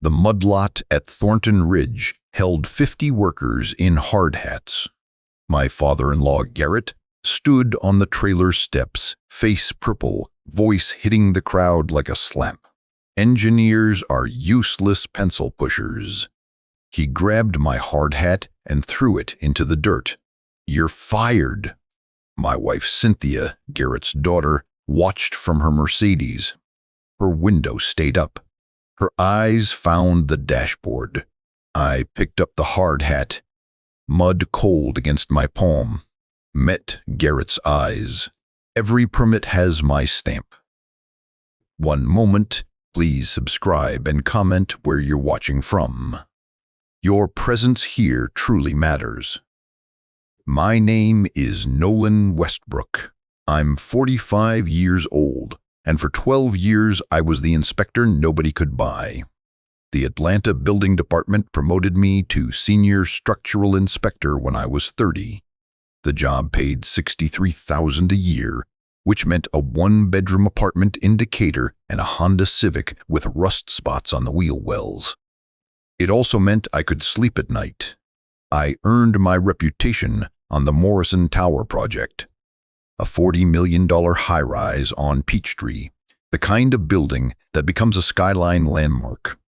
The mudlot at Thornton Ridge held 50 workers in hard hats. My father-in-law, Garrett, stood on the trailer steps, face purple, voice hitting the crowd like a slap. Engineers are useless pencil pushers. He grabbed my hard hat and threw it into the dirt. "You're fired." My wife, Cynthia, Garrett's daughter, watched from her Mercedes. Her window stayed up. Her eyes found the dashboard. I picked up the hard hat, mud cold against my palm, met Garrett's eyes. "Every permit has my stamp." One moment, please subscribe and comment where you're watching from. Your presence here truly matters. My name is Nolan Westbrook. I'm 45 years old, and for 12 years I was the inspector nobody could buy. The Atlanta Building Department promoted me to senior structural inspector when I was 30. The job paid $63,000 a year, which meant a one-bedroom apartment in Decatur and a Honda Civic with rust spots on the wheel wells. It also meant I could sleep at night. I earned my reputation on the Morrison Tower project, a $40 million high-rise on Peachtree, the kind of building that becomes a skyline landmark.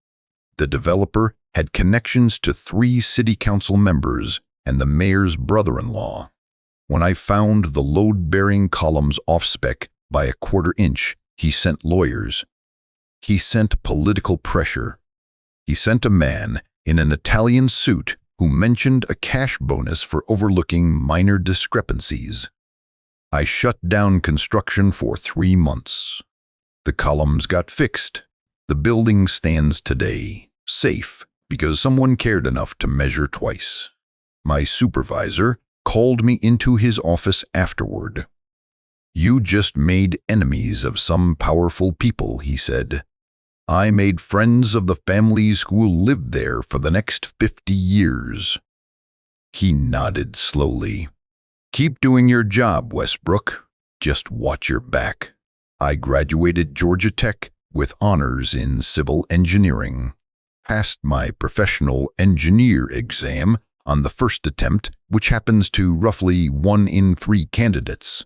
The developer had connections to 3 city council members and the mayor's brother-in-law. When I found the load-bearing columns off-spec by a 1/4 inch, he sent lawyers. He sent political pressure. He sent a man in an Italian suit who mentioned a cash bonus for overlooking minor discrepancies. I shut down construction for 3 months. The columns got fixed. The building stands today, safe, because someone cared enough to measure twice. My supervisor called me into his office afterward. "You just made enemies of some powerful people," he said. "I made friends of the families who will live there for the next 50 years. He nodded slowly. "Keep doing your job, Westbrook. Just watch your back." I graduated Georgia Tech with honors in civil engineering. Passed my professional engineer exam on the first attempt, which happens to roughly 1 in 3 candidates.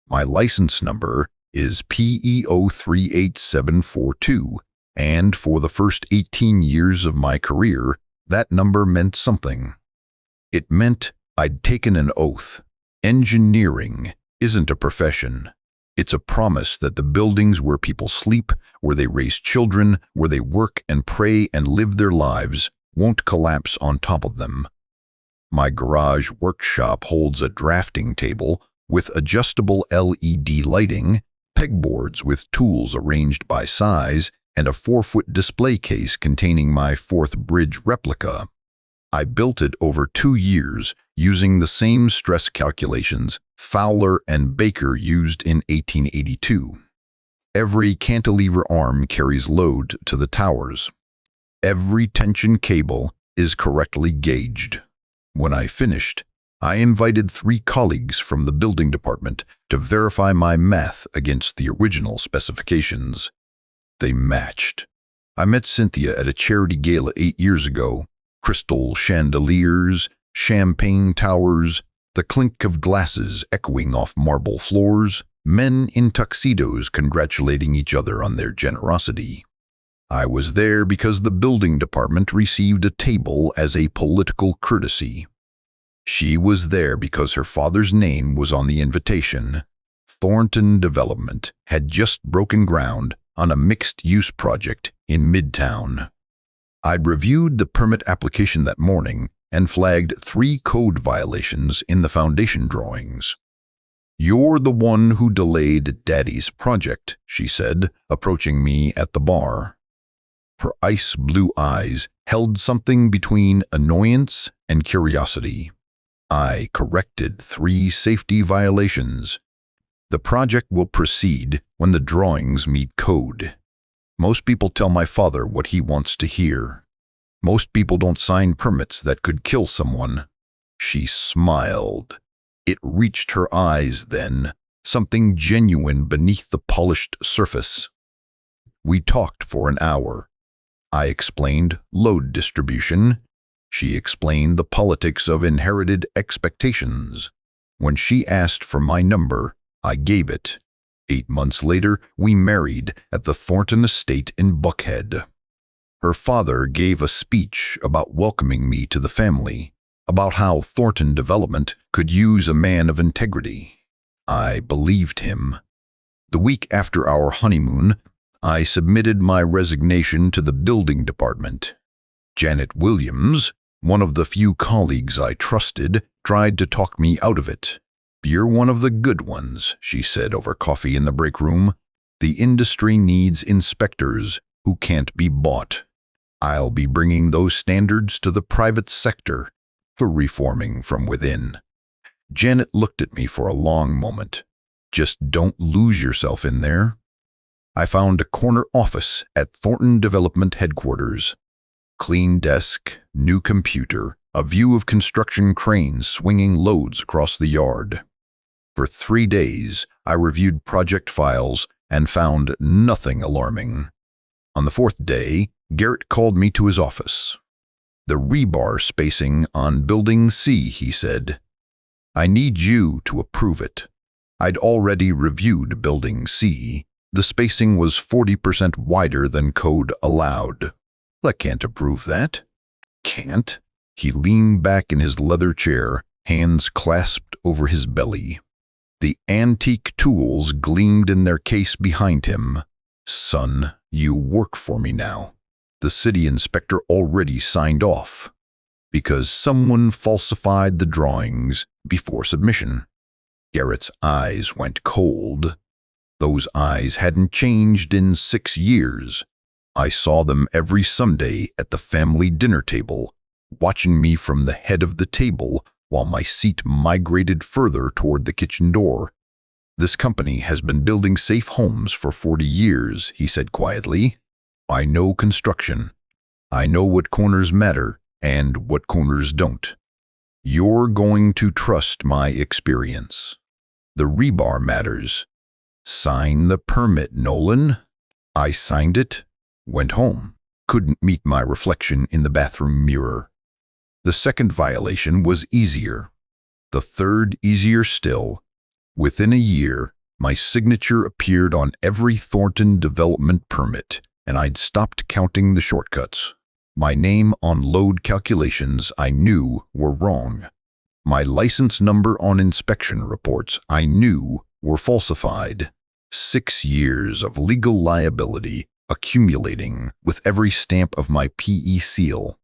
My license number is PEO 38742, and for the first 18 years of my career, that number meant something. It meant I'd taken an oath. Engineering isn't a profession. It's a promise that the buildings where people sleep, where they raise children, where they work and pray and live their lives, won't collapse on top of them. My garage workshop holds a drafting table with adjustable LED lighting, pegboards with tools arranged by size, and a 4-foot display case containing my 4th bridge replica. I built it over 2 years using the same stress calculations Fowler and Baker used in 1882. Every cantilever arm carries load to the towers. Every tension cable is correctly gauged. When I finished, I invited 3 colleagues from the building department to verify my math against the original specifications. They matched. I met Cynthia at a charity gala 8 years ago. Crystal chandeliers, champagne towers, the clink of glasses echoing off marble floors, men in tuxedos congratulating each other on their generosity. I was there because the building department received a table as a political courtesy. She was there because her father's name was on the invitation. Thornton Development had just broken ground on a mixed-use project in Midtown. I'd reviewed the permit application that morning and flagged 3 code violations in the foundation drawings. "You're the one who delayed Daddy's project," she said, approaching me at the bar. Her ice-blue eyes held something between annoyance and curiosity. I corrected 3 safety violations. "The project will proceed when the drawings meet code. Most people tell my father what he wants to hear. Most people don't sign permits that could kill someone." She smiled. It reached her eyes then, something genuine beneath the polished surface. We talked for an hour. I explained load distribution. She explained the politics of inherited expectations. When she asked for my number, I gave it. 8 months later, we married at the Thornton estate in Buckhead. Her father gave a speech about welcoming me to the family, about how Thornton Development could use a man of integrity. I believed him. The week after our honeymoon, I submitted my resignation to the building department. Janet Williams, one of the few colleagues I trusted, tried to talk me out of it. "You're one of the good ones," she said over coffee in the break room. "The industry needs inspectors who can't be bought. I'll be bringing those standards to the private sector for reforming from within." Janet looked at me for a long moment. "Just don't lose yourself in there." I found a corner office at Thornton Development headquarters. Clean desk, new computer, a view of construction cranes swinging loads across the yard. For 3 days, I reviewed project files and found nothing alarming. On the 4th day, Garrett called me to his office. "The rebar spacing on Building C," he said. "I need you to approve it." I'd already reviewed Building C. The spacing was 40% wider than code allowed. "I can't approve that." "Can't?" He leaned back in his leather chair, hands clasped over his belly. The antique tools gleamed in their case behind him. "Son, you work for me now. The city inspector already signed off because someone falsified the drawings before submission." Garrett's eyes went cold. Those eyes hadn't changed in 6 years. I saw them every Sunday at the family dinner table, watching me from the head of the table while my seat migrated further toward the kitchen door. "This company has been building safe homes for 40 years, he said quietly. "I know construction. I know what corners matter and what corners don't. You're going to trust my experience. The rebar matters. Sign the permit, Nolan." I signed it, went home, couldn't meet my reflection in the bathroom mirror. The second violation was easier. The third easier still. Within a year, my signature appeared on every Thornton Development permit, and I'd stopped counting the shortcuts. My name on load calculations I knew were wrong. My license number on inspection reports I knew were falsified. 6 years of legal liability accumulating with every stamp of my PE seal.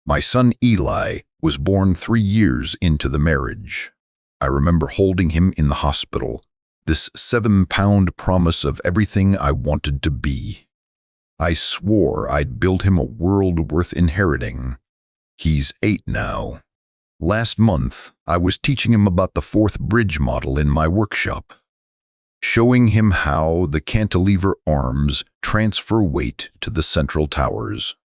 My son Eli was born 3 years into the marriage. I remember holding him in the hospital, this 7-pound promise of everything I wanted to be. I swore I'd build him a world worth inheriting. He's 8 now. Last month, I was teaching him about the 4th bridge model in my workshop, showing him how the cantilever arms transfer weight to the central towers.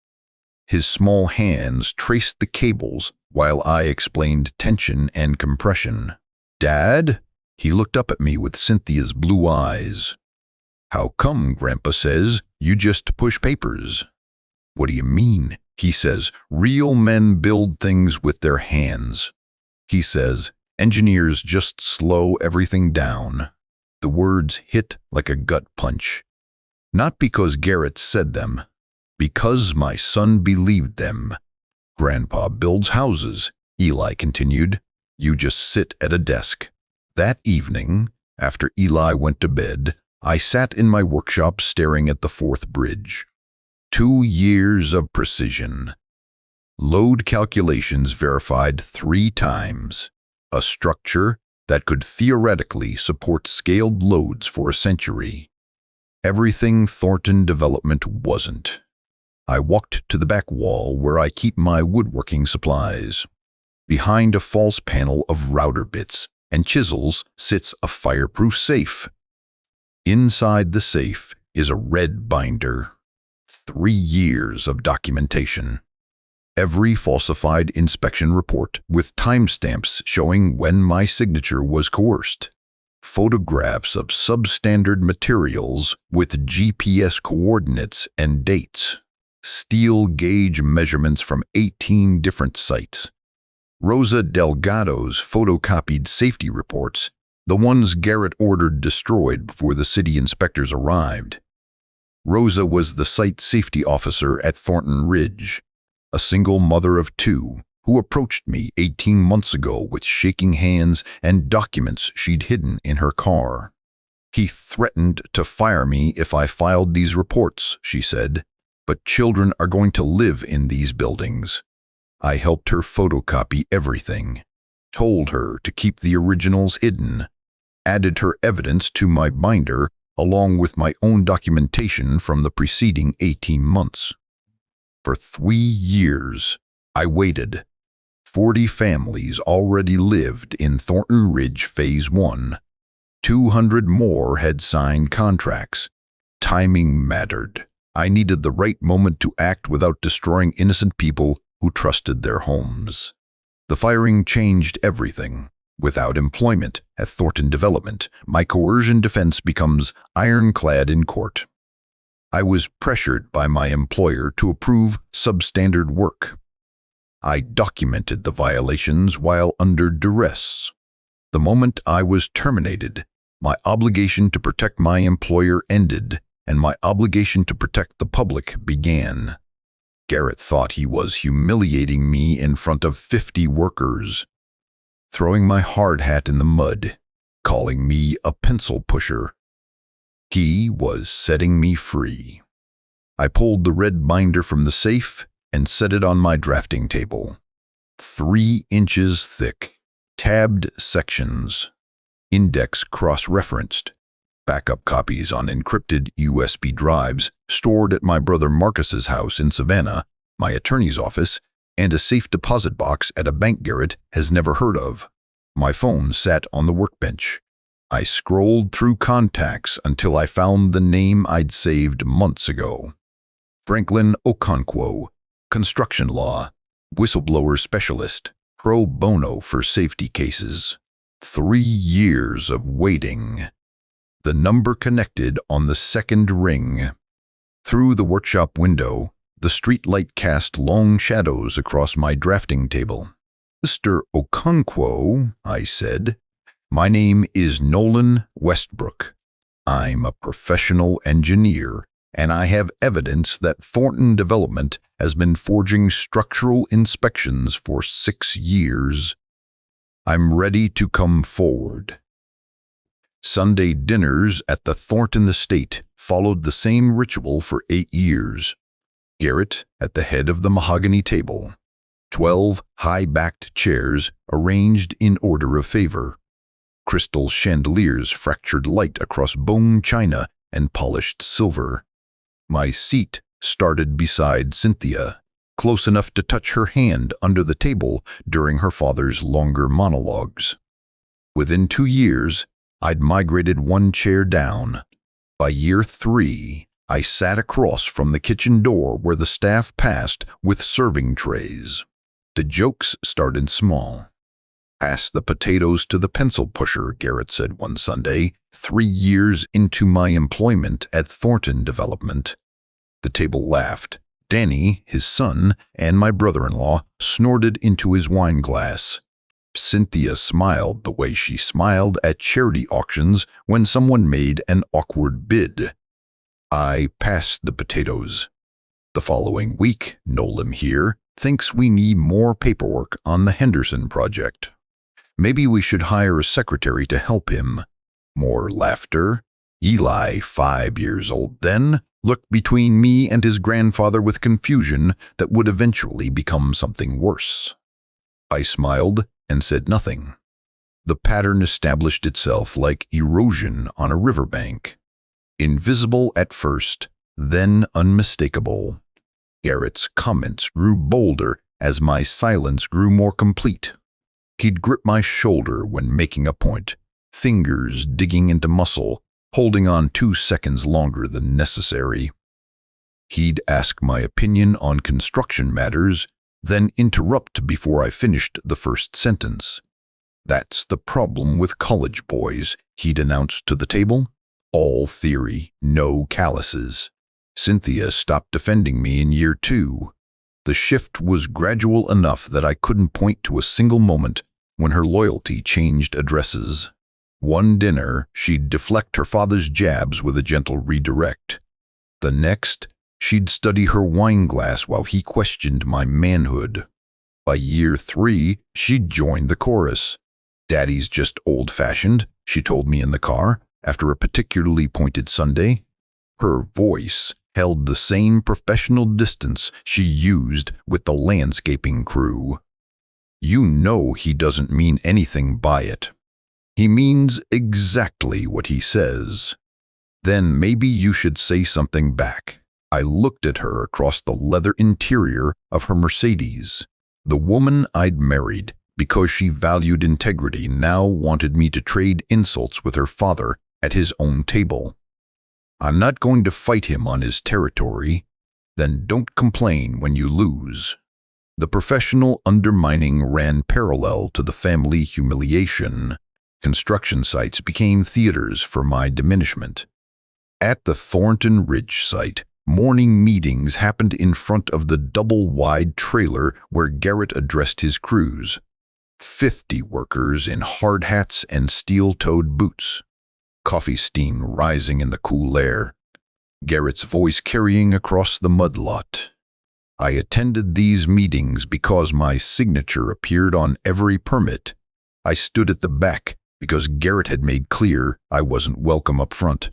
His small hands traced the cables while I explained tension and compression. "Dad?" He looked up at me with Cynthia's blue eyes. "How come, Grandpa says, you just push papers?" "What do you mean?" He says, "Real men build things with their hands." He says, "Engineers just slow everything down." The words hit like a gut punch. Not because Garrett said them, because my son believed them. "Grandpa builds houses," Eli continued. "You just sit at a desk." That evening, after Eli went to bed, I sat in my workshop staring at the 4th bridge. 2 years of precision. Load calculations verified 3 times. A structure that could theoretically support scaled loads for a century. Everything Thornton Development wasn't. I walked to the back wall where I keep my woodworking supplies. Behind a false panel of router bits and chisels sits a fireproof safe. Inside the safe is a red binder. 3 years of documentation. Every falsified inspection report with timestamps showing when my signature was coerced. Photographs of substandard materials with GPS coordinates and dates. steel gauge measurements from 18 different sites. Rosa Delgado's photocopied safety reports, the ones Garrett ordered destroyed before the city inspectors arrived. Rosa was the site safety officer at Thornton Ridge, a single mother of two who approached me 18 months ago with shaking hands and documents she'd hidden in her car. He threatened to fire me if I filed these reports, she said, but children are going to live in these buildings. I helped her photocopy everything, told her to keep the originals hidden, added her evidence to my binder along with my own documentation from the preceding 18 months. For 3 years, I waited. 40 families already lived in Thornton Ridge Phase 1. 200 more had signed contracts. Timing mattered. I needed the right moment to act without destroying innocent people who trusted their homes. The firing changed everything. Without employment at Thornton Development, my coercion defense becomes ironclad in court. I was pressured by my employer to approve substandard work. I documented the violations while under duress. The moment I was terminated, my obligation to protect my employer ended, and my obligation to protect the public began. Garrett thought he was humiliating me in front of 50 workers, throwing my hard hat in the mud, calling me a pencil pusher. He was setting me free. I pulled the red binder from the safe and set it on my drafting table. 3 inches thick, tabbed sections, index cross-referenced, backup copies on encrypted USB drives stored at my brother Marcus's house in Savannah, my attorney's office, and a safe deposit box at a bank Garrett has never heard of. My phone sat on the workbench. I scrolled through contacts until I found the name I'd saved months ago. Franklin Okonkwo, construction law, whistleblower specialist, pro bono for safety cases. 3 years of waiting. The number connected on the second ring. Through the workshop window, the street light cast long shadows across my drafting table. "Mr. Okonkwo," I said, "my name is Nolan Westbrook. I'm a professional engineer, and I have evidence that Thornton Development has been forging structural inspections for 6 years. I'm ready to come forward." Sunday dinners at the Thornton estate followed the same ritual for 8 years. Garrett at the head of the mahogany table. 12 high-backed chairs arranged in order of favor. Crystal chandeliers fractured light across bone china and polished silver. My seat started beside Cynthia, close enough to touch her hand under the table during her father's longer monologues. Within 2 years, I'd migrated 1 chair down. By year 3, I sat across from the kitchen door where the staff passed with serving trays. The jokes started small. "Pass the potatoes to the pencil pusher," Garrett said one Sunday, 3 years into my employment at Thornton Development. The table laughed. Danny, his son, and my brother-in-law snorted into his wine glass. Cynthia smiled the way she smiled at charity auctions when someone made an awkward bid. I passed the potatoes. The following week, Nolan here thinks we need more paperwork on the Henderson project. Maybe we should hire a secretary to help him. More laughter. Eli, 5 years old then, looked between me and his grandfather with confusion that would eventually become something worse. I smiled and said nothing. The pattern established itself like erosion on a riverbank. Invisible at first, then unmistakable. Garrett's comments grew bolder as my silence grew more complete. He'd grip my shoulder when making a point, fingers digging into muscle, holding on 2 seconds longer than necessary. He'd ask my opinion on construction matters, then interrupt before I finished the first sentence. "That's the problem with college boys," he'd announced to the table. "All theory, no calluses. Cynthia stopped defending me in year 2. The shift was gradual enough that I couldn't point to a single moment when her loyalty changed addresses. One dinner, she'd deflect her father's jabs with a gentle redirect. The next, she'd study her wine glass while he questioned my manhood. By year 3, she'd joined the chorus. "Daddy's just old-fashioned," she told me in the car, after a particularly pointed Sunday. Her voice held the same professional distance she used with the landscaping crew. "You know he doesn't mean anything by it. He means exactly what he says. Then maybe you should say something back." I looked at her across the leather interior of her Mercedes. The woman I'd married because she valued integrity now wanted me to trade insults with her father at his own table. "I'm not going to fight him on his territory." "Then don't complain when you lose." The professional undermining ran parallel to the family humiliation. Construction sites became theaters for my diminishment. At the Thornton Ridge site, morning meetings happened in front of the double-wide trailer where Garrett addressed his crews. 50 workers in hard hats and steel-toed boots. Coffee steam rising in the cool air. Garrett's voice carrying across the mud lot. I attended these meetings because my signature appeared on every permit. I stood at the back because Garrett had made clear I wasn't welcome up front.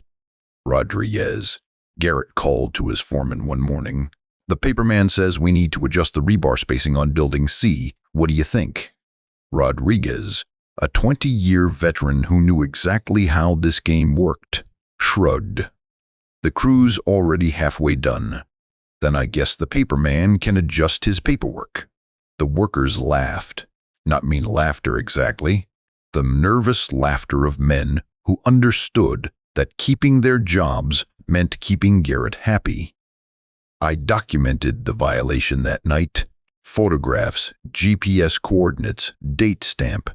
"Rodriguez," Garrett called to his foreman one morning. "The paperman says we need to adjust the rebar spacing on Building C. What do you think?" Rodriguez, a 20-year veteran who knew exactly how this game worked, shrugged. "The crew's already halfway done. Then I guess the paperman can adjust his paperwork." The workers laughed. Not mean laughter exactly. The nervous laughter of men who understood that keeping their jobs meant keeping Garrett happy. I documented the violation that night. Photographs, GPS coordinates, date stamp.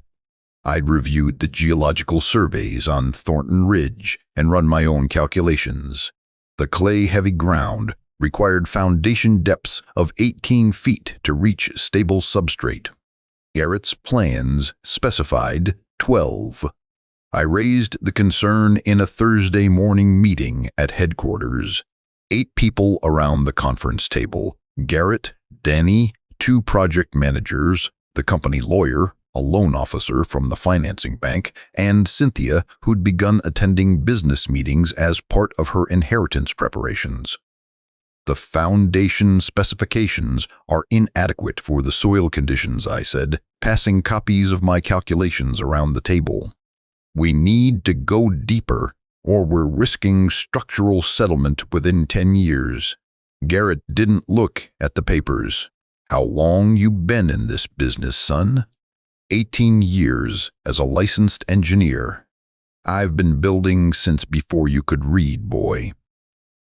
I'd reviewed the geological surveys on Thornton Ridge and run my own calculations. The clay-heavy ground required foundation depths of 18 feet to reach stable substrate. Garrett's plans specified 12. I raised the concern in a Thursday morning meeting at headquarters. 8 people around the conference table. Garrett, Danny, 2 project managers, the company lawyer, a loan officer from the financing bank, and Cynthia, who'd begun attending business meetings as part of her inheritance preparations. "The foundation specifications are inadequate for the soil conditions," I said, passing copies of my calculations around the table. "We need to go deeper, or we're risking structural settlement within 10 years. Garrett didn't look at the papers. "How long you been in this business, son?" 18 years as a licensed engineer. "I've been building since before you could read, boy."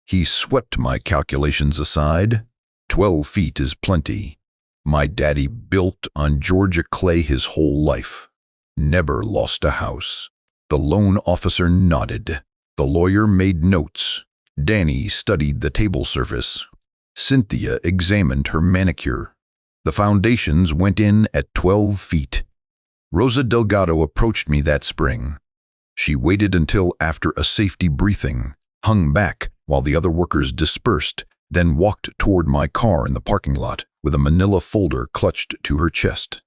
He swept my calculations aside. 12 feet is plenty. My daddy built on Georgia clay his whole life. Never lost a house. The loan officer nodded. The lawyer made notes. Danny studied the table surface. Cynthia examined her manicure. The foundations went in at 12 feet. Rosa Delgado approached me that spring. She waited until after a safety briefing, hung back while the other workers dispersed, then walked toward my car in the parking lot with a manila folder clutched to her chest.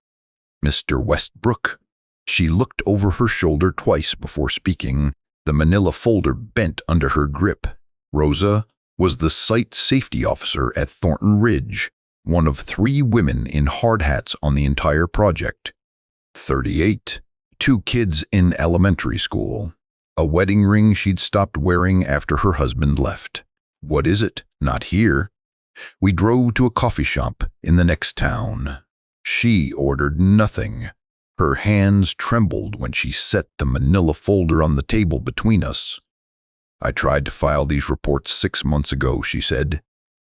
"Mr. Westbrook." She looked over her shoulder twice before speaking. The manila folder bent under her grip. Rosa was the site safety officer at Thornton Ridge, one of 3 women in hard hats on the entire project. 38, 2 kids in elementary school. A wedding ring she'd stopped wearing after her husband left. "What is it? Not here." We drove to a coffee shop in the next town. She ordered nothing. Her hands trembled when she set the manila folder on the table between us. "I tried to file these reports 6 months ago," she said.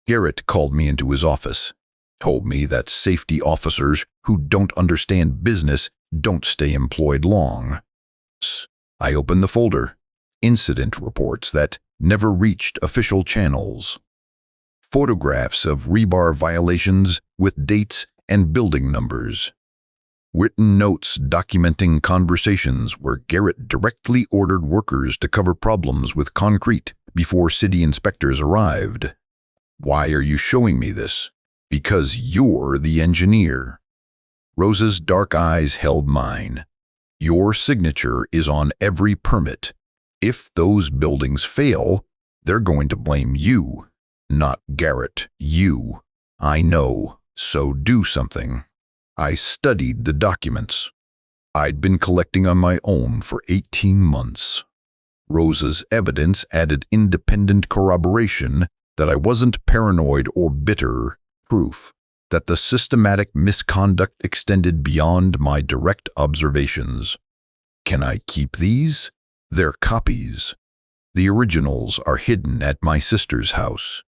Garrett called me into his office. Told me that safety officers who don't understand business don't stay employed long. I opened the folder. Incident reports that never reached official channels. Photographs of rebar violations with dates and building numbers. Written notes documenting conversations where Garrett directly ordered workers to cover problems with concrete before city inspectors arrived. Why are you showing me this? Because you're the engineer. Rosa's dark eyes held mine. Your signature is on every permit. If those buildings fail, they're going to blame you. Not Garrett, you. I know, so do something. I studied the documents. I'd been collecting on my own for 18 months. Rosa's evidence added independent corroboration that I wasn't paranoid or bitter, proof that the systematic misconduct extended beyond my direct observations. Can I keep these? They're copies. The originals are hidden at my sister's house.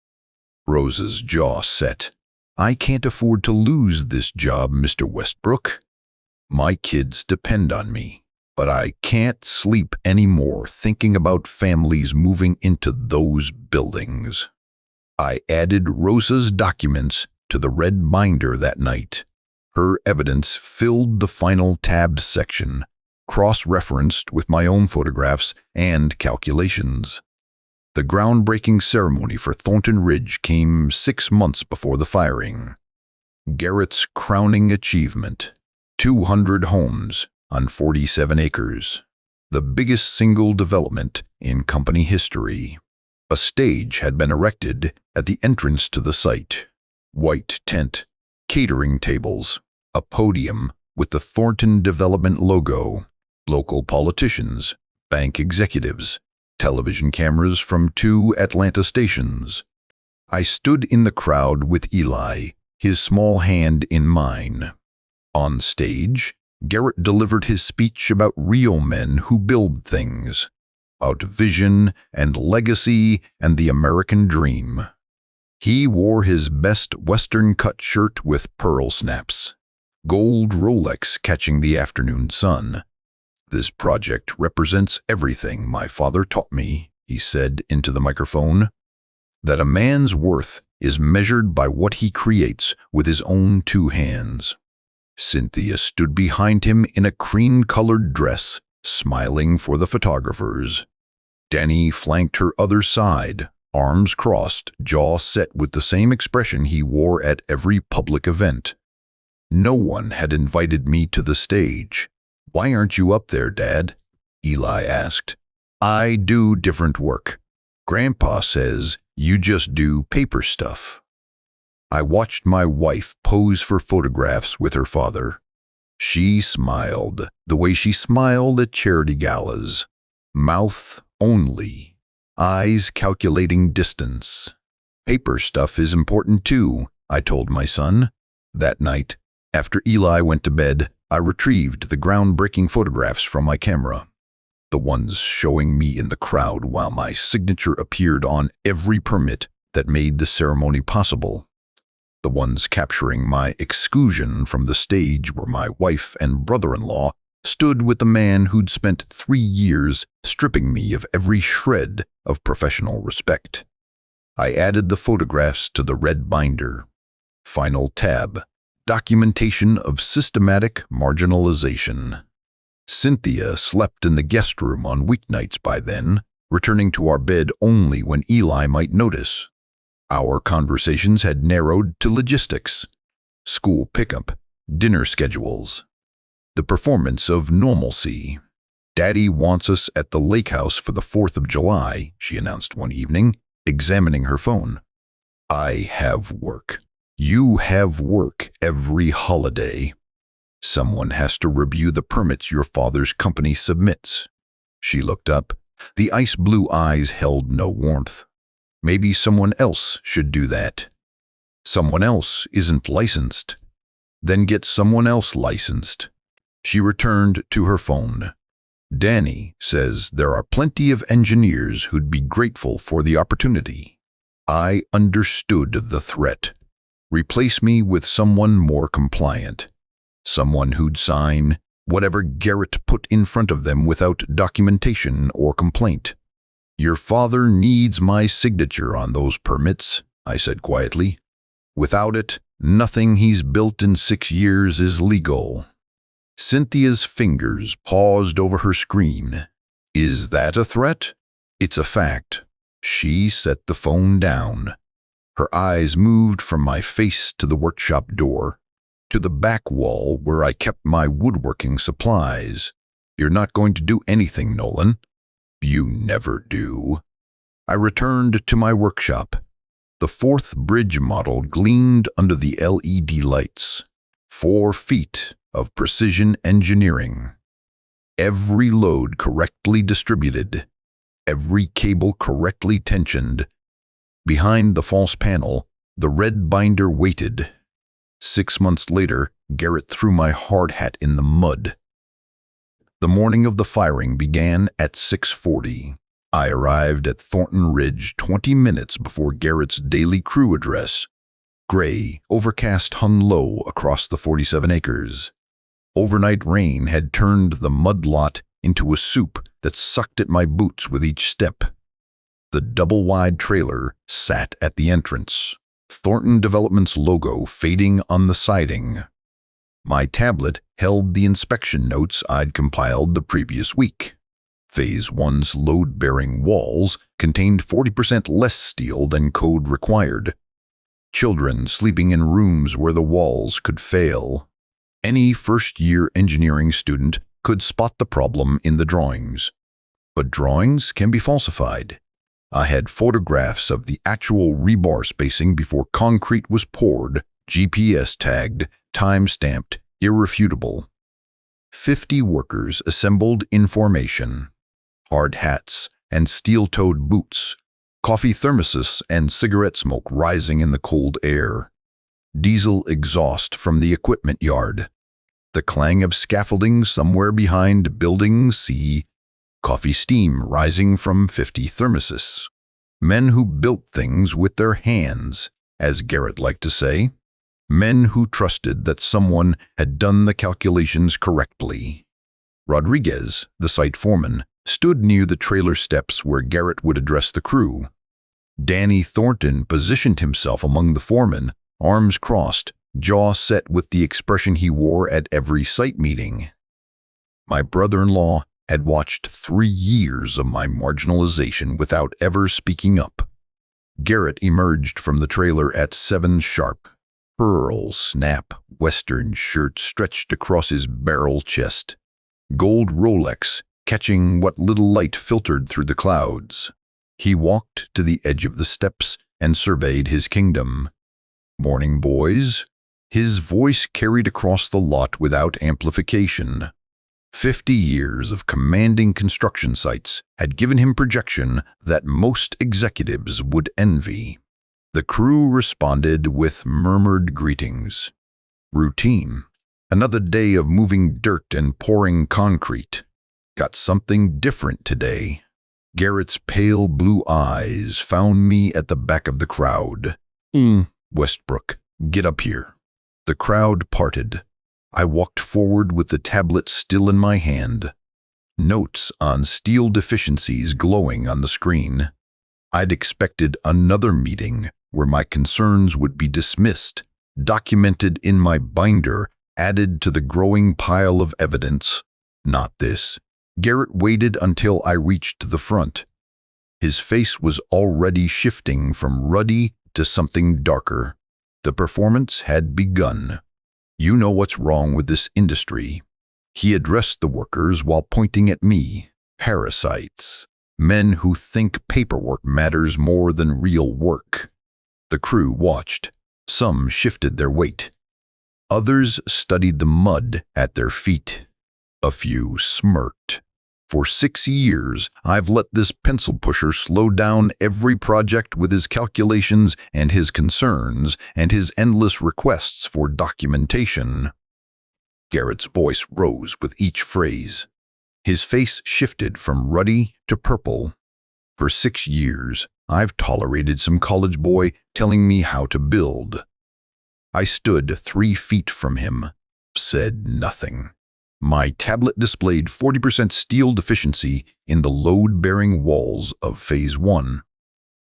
Rosa's jaw set. I can't afford to lose this job, Mr. Westbrook. My kids depend on me, but I can't sleep anymore thinking about families moving into those buildings. I added Rosa's documents to the red binder that night. Her evidence filled the final tabbed section, cross-referenced with my own photographs and calculations. The groundbreaking ceremony for Thornton Ridge came 6 months before the firing. Garrett's crowning achievement, 200 homes on 47 acres, the biggest single development in company history. A stage had been erected at the entrance to the site. White tent, catering tables, a podium with the Thornton Development logo, local politicians, bank executives, television cameras from 2 Atlanta stations. I stood in the crowd with Eli, his small hand in mine. On stage, Garrett delivered his speech about real men who build things, about vision and legacy and the American dream. He wore his best Western-cut shirt with pearl snaps, gold Rolex catching the afternoon sun. This project represents everything my father taught me, he said into the microphone. That a man's worth is measured by what he creates with his own 2 hands. Cynthia stood behind him in a cream-colored dress, smiling for the photographers. Danny flanked her other side, arms crossed, jaw set with the same expression he wore at every public event. No one had invited me to the stage. Why aren't you up there, Dad? Eli asked. I do different work. Grandpa says you just do paper stuff. I watched my wife pose for photographs with her father. She smiled the way she smiled at charity galas. Mouth only, eyes calculating distance. Paper stuff is important too, I told my son. That night, after Eli went to bed, I retrieved the groundbreaking photographs from my camera, the ones showing me in the crowd while my signature appeared on every permit that made the ceremony possible, the ones capturing my exclusion from the stage where my wife and brother-in-law stood with the man who'd spent 3 years stripping me of every shred of professional respect. I added the photographs to the red binder. Final tab. Documentation of systematic marginalization. Cynthia slept in the guest room on weeknights by then, returning to our bed only when Eli might notice. Our conversations had narrowed to logistics, school pickup, dinner schedules, the performance of normalcy. Daddy wants us at the lake house for the 4th of July, she announced one evening, examining her phone. I have work. You have work every holiday. Someone has to review the permits your father's company submits. She looked up. The ice-blue eyes held no warmth. Maybe someone else should do that. Someone else isn't licensed. Then get someone else licensed. She returned to her phone. Danny says there are plenty of engineers who'd be grateful for the opportunity. I understood the threat. Replace me with someone more compliant. Someone who'd sign whatever Garrett put in front of them without documentation or complaint. Your father needs my signature on those permits. I said quietly. Without it, nothing he's built in 6 years is legal. Cynthia's fingers paused over her screen. Is that a threat? It's a fact. She set the phone down. Her eyes moved from my face to the workshop door, to the back wall where I kept my woodworking supplies. You're not going to do anything, Nolan. You never do. I returned to my workshop. The fourth bridge model gleamed under the LED lights. 4 feet of precision engineering. Every load correctly distributed. Every cable correctly tensioned. Behind the false panel, the red binder waited. 6 months later, Garrett threw my hard hat in the mud. The morning of the firing began at 6:40. I arrived at Thornton Ridge 20 minutes before Garrett's daily crew address. Gray, overcast hung low across the 47 acres. Overnight rain had turned the mud lot into a soup that sucked at my boots with each step. The double-wide trailer sat at the entrance, Thornton Development's logo fading on the siding. My tablet held the inspection notes I'd compiled the previous week. Phase 1's load-bearing walls contained 40% less steel than code required. Children sleeping in rooms where the walls could fail. Any first-year engineering student could spot the problem in the drawings. But drawings can be falsified. I had photographs of the actual rebar spacing before concrete was poured, GPS-tagged, time-stamped, irrefutable. 50 workers assembled in formation. Hard hats and steel-toed boots, coffee thermoses and cigarette smoke rising in the cold air, diesel exhaust from the equipment yard, the clang of scaffolding somewhere behind Building C, coffee steam rising from 50 thermoses. Men who built things with their hands, as Garrett liked to say. Men who trusted that someone had done the calculations correctly. Rodriguez, the site foreman, stood near the trailer steps where Garrett would address the crew. Danny Thornton positioned himself among the foremen, arms crossed, jaw set with the expression he wore at every site meeting. My brother-in-law had watched 3 years of my marginalization without ever speaking up. Garrett emerged from the trailer at 7 sharp. Pearl snap western shirt stretched across his barrel chest. Gold Rolex catching what little light filtered through the clouds. He walked to the edge of the steps and surveyed his kingdom. "Morning, boys." His voice carried across the lot without amplification. 50 years of commanding construction sites had given him projection that most executives would envy. The crew responded with murmured greetings. Routine. Another day of moving dirt and pouring concrete. Got something different today. Garrett's pale blue eyes found me at the back of the crowd. Westbrook, get up here." The crowd parted. I walked forward with the tablet still in my hand. Notes on steel deficiencies glowing on the screen. I'd expected another meeting where my concerns would be dismissed, documented in my binder, added to the growing pile of evidence. Not this. Garrett waited until I reached the front. His face was already shifting from ruddy to something darker. The performance had begun. "You know what's wrong with this industry." He addressed the workers while pointing at me. Parasites. Men who think paperwork matters more than real work. The crew watched. Some shifted their weight. Others studied the mud at their feet. A few smirked. For 6 years, I've let this pencil pusher slow down every project with his calculations and his concerns and his endless requests for documentation. Garrett's voice rose with each phrase. His face shifted from ruddy to purple. For 6 years, I've tolerated some college boy telling me how to build. I stood 3 feet from him, said nothing. My tablet displayed 40% steel deficiency in the load-bearing walls of Phase 1.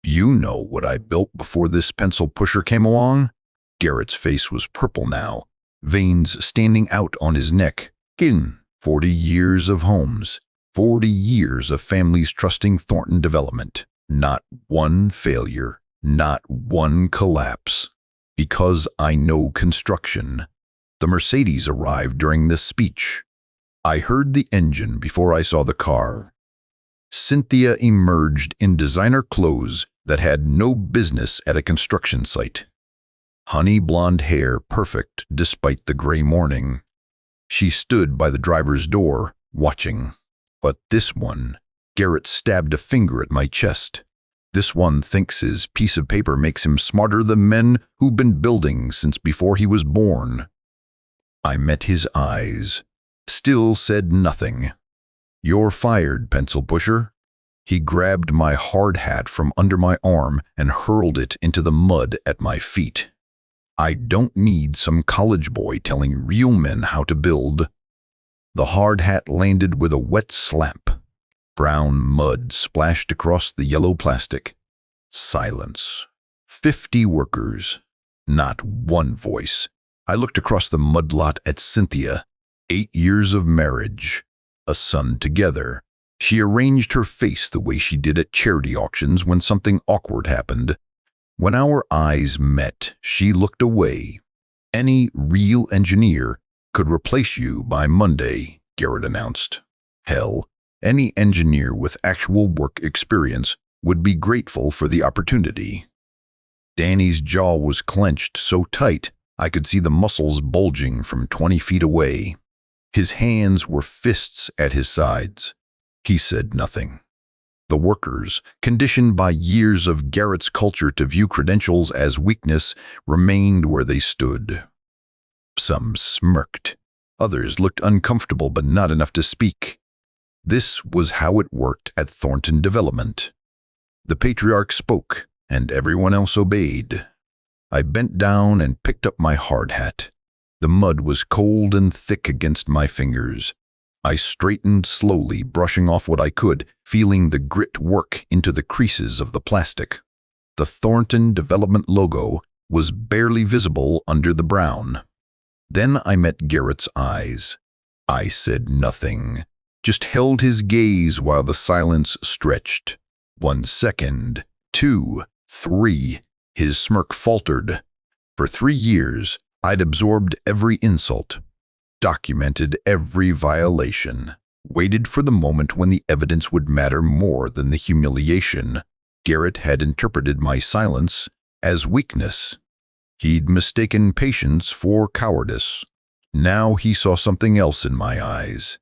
You know what I built before this pencil pusher came along? Garrett's face was purple now, veins standing out on his neck. 40 years of homes, 40 years of families trusting Thornton Development. Not one failure, not one collapse. Because I know construction. The Mercedes arrived during this speech. I heard the engine before I saw the car. Cynthia emerged in designer clothes that had no business at a construction site. Honey blonde hair perfect despite the gray morning. She stood by the driver's door, watching. But this one, Garrett stabbed a finger at my chest. This one thinks his piece of paper makes him smarter than men who've been building since before he was born. I met his eyes, still said nothing. You're fired, pencil pusher. He grabbed my hard hat from under my arm and hurled it into the mud at my feet. I don't need some college boy telling real men how to build. The hard hat landed with a wet slap. Brown mud splashed across the yellow plastic. Silence. 50 workers. Not one voice. I looked across the mud lot at Cynthia. 8 years of marriage. A son together. She arranged her face the way she did at charity auctions when something awkward happened. When our eyes met, she looked away. Any real engineer could replace you by Monday, Garrett announced. Hell, any engineer with actual work experience would be grateful for the opportunity. Danny's jaw was clenched so tight I could see the muscles bulging from 20 feet away. His hands were fists at his sides. He said nothing. The workers, conditioned by years of Garrett's culture to view credentials as weakness, remained where they stood. Some smirked. Others looked uncomfortable but not enough to speak. This was how it worked at Thornton Development. The patriarch spoke, and everyone else obeyed. I bent down and picked up my hard hat. The mud was cold and thick against my fingers. I straightened slowly, brushing off what I could, feeling the grit work into the creases of the plastic. The Thornton Development logo was barely visible under the brown. Then I met Garrett's eyes. I said nothing, just held his gaze while the silence stretched. 1 second, 2, 3. His smirk faltered. For 3 years, I'd absorbed every insult, documented every violation, waited for the moment when the evidence would matter more than the humiliation. Garrett had interpreted my silence as weakness. He'd mistaken patience for cowardice. Now he saw something else in my eyes,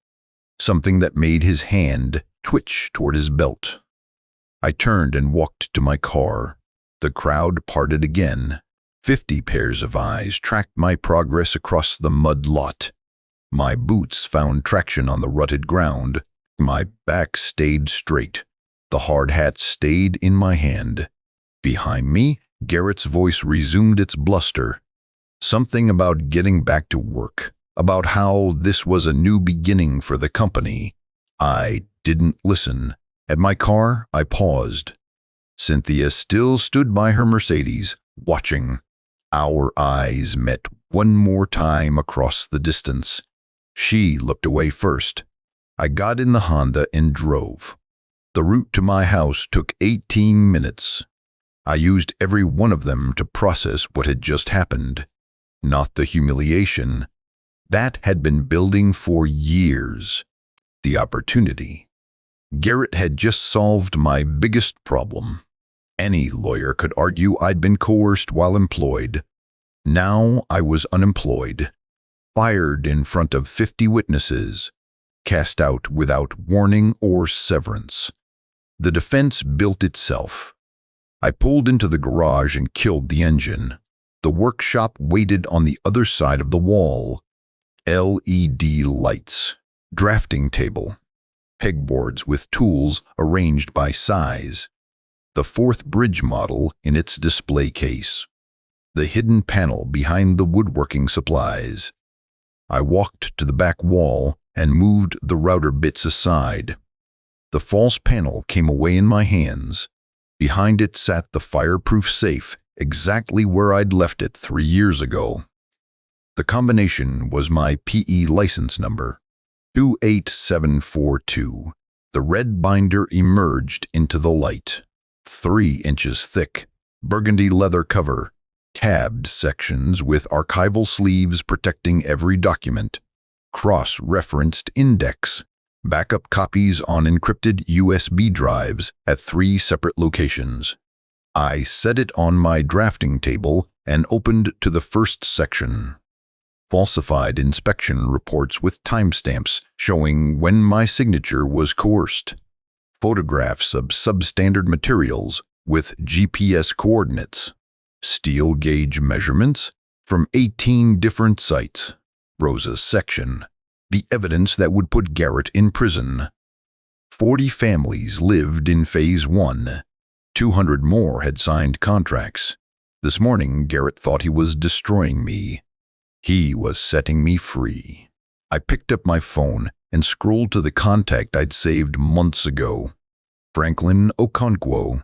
something that made his hand twitch toward his belt. I turned and walked to my car. The crowd parted again. 50 pairs of eyes tracked my progress across the mud lot. My boots found traction on the rutted ground. My back stayed straight. The hard hat stayed in my hand. Behind me, Garrett's voice resumed its bluster. Something about getting back to work, about how this was a new beginning for the company. I didn't listen. At my car, I paused. Cynthia still stood by her Mercedes, watching. Our eyes met one more time across the distance. She looked away first. I got in the Honda and drove. The route to my house took 18 minutes. I used every one of them to process what had just happened. Not the humiliation. That had been building for years. The opportunity. Garrett had just solved my biggest problem. Any lawyer could argue I'd been coerced while employed. Now I was unemployed, fired in front of 50 witnesses, cast out without warning or severance. The defense built itself. I pulled into the garage and killed the engine. The workshop waited on the other side of the wall. LED lights, drafting table, pegboards with tools arranged by size, the fourth bridge model in its display case, the hidden panel behind the woodworking supplies. I walked to the back wall and moved the router bits aside. The false panel came away in my hands. Behind it sat the fireproof safe, exactly where I'd left it 3 years ago. The combination was my PE license number, 28742. The red binder emerged into the light. 3 inches thick, burgundy leather cover, tabbed sections with archival sleeves protecting every document, cross-referenced index, backup copies on encrypted USB drives at 3 separate locations. I set it on my drafting table and opened to the first section. Falsified inspection reports with timestamps showing when my signature was coerced. Photographs of substandard materials with GPS coordinates. Steel gauge measurements from 18 different sites. Rosa's section. The evidence that would put Garrett in prison. 40 families lived in Phase 1. 200 more had signed contracts. This morning, Garrett thought he was destroying me. He was setting me free. I picked up my phone and scrolled to the contact I'd saved months ago. Franklin Okonkwo,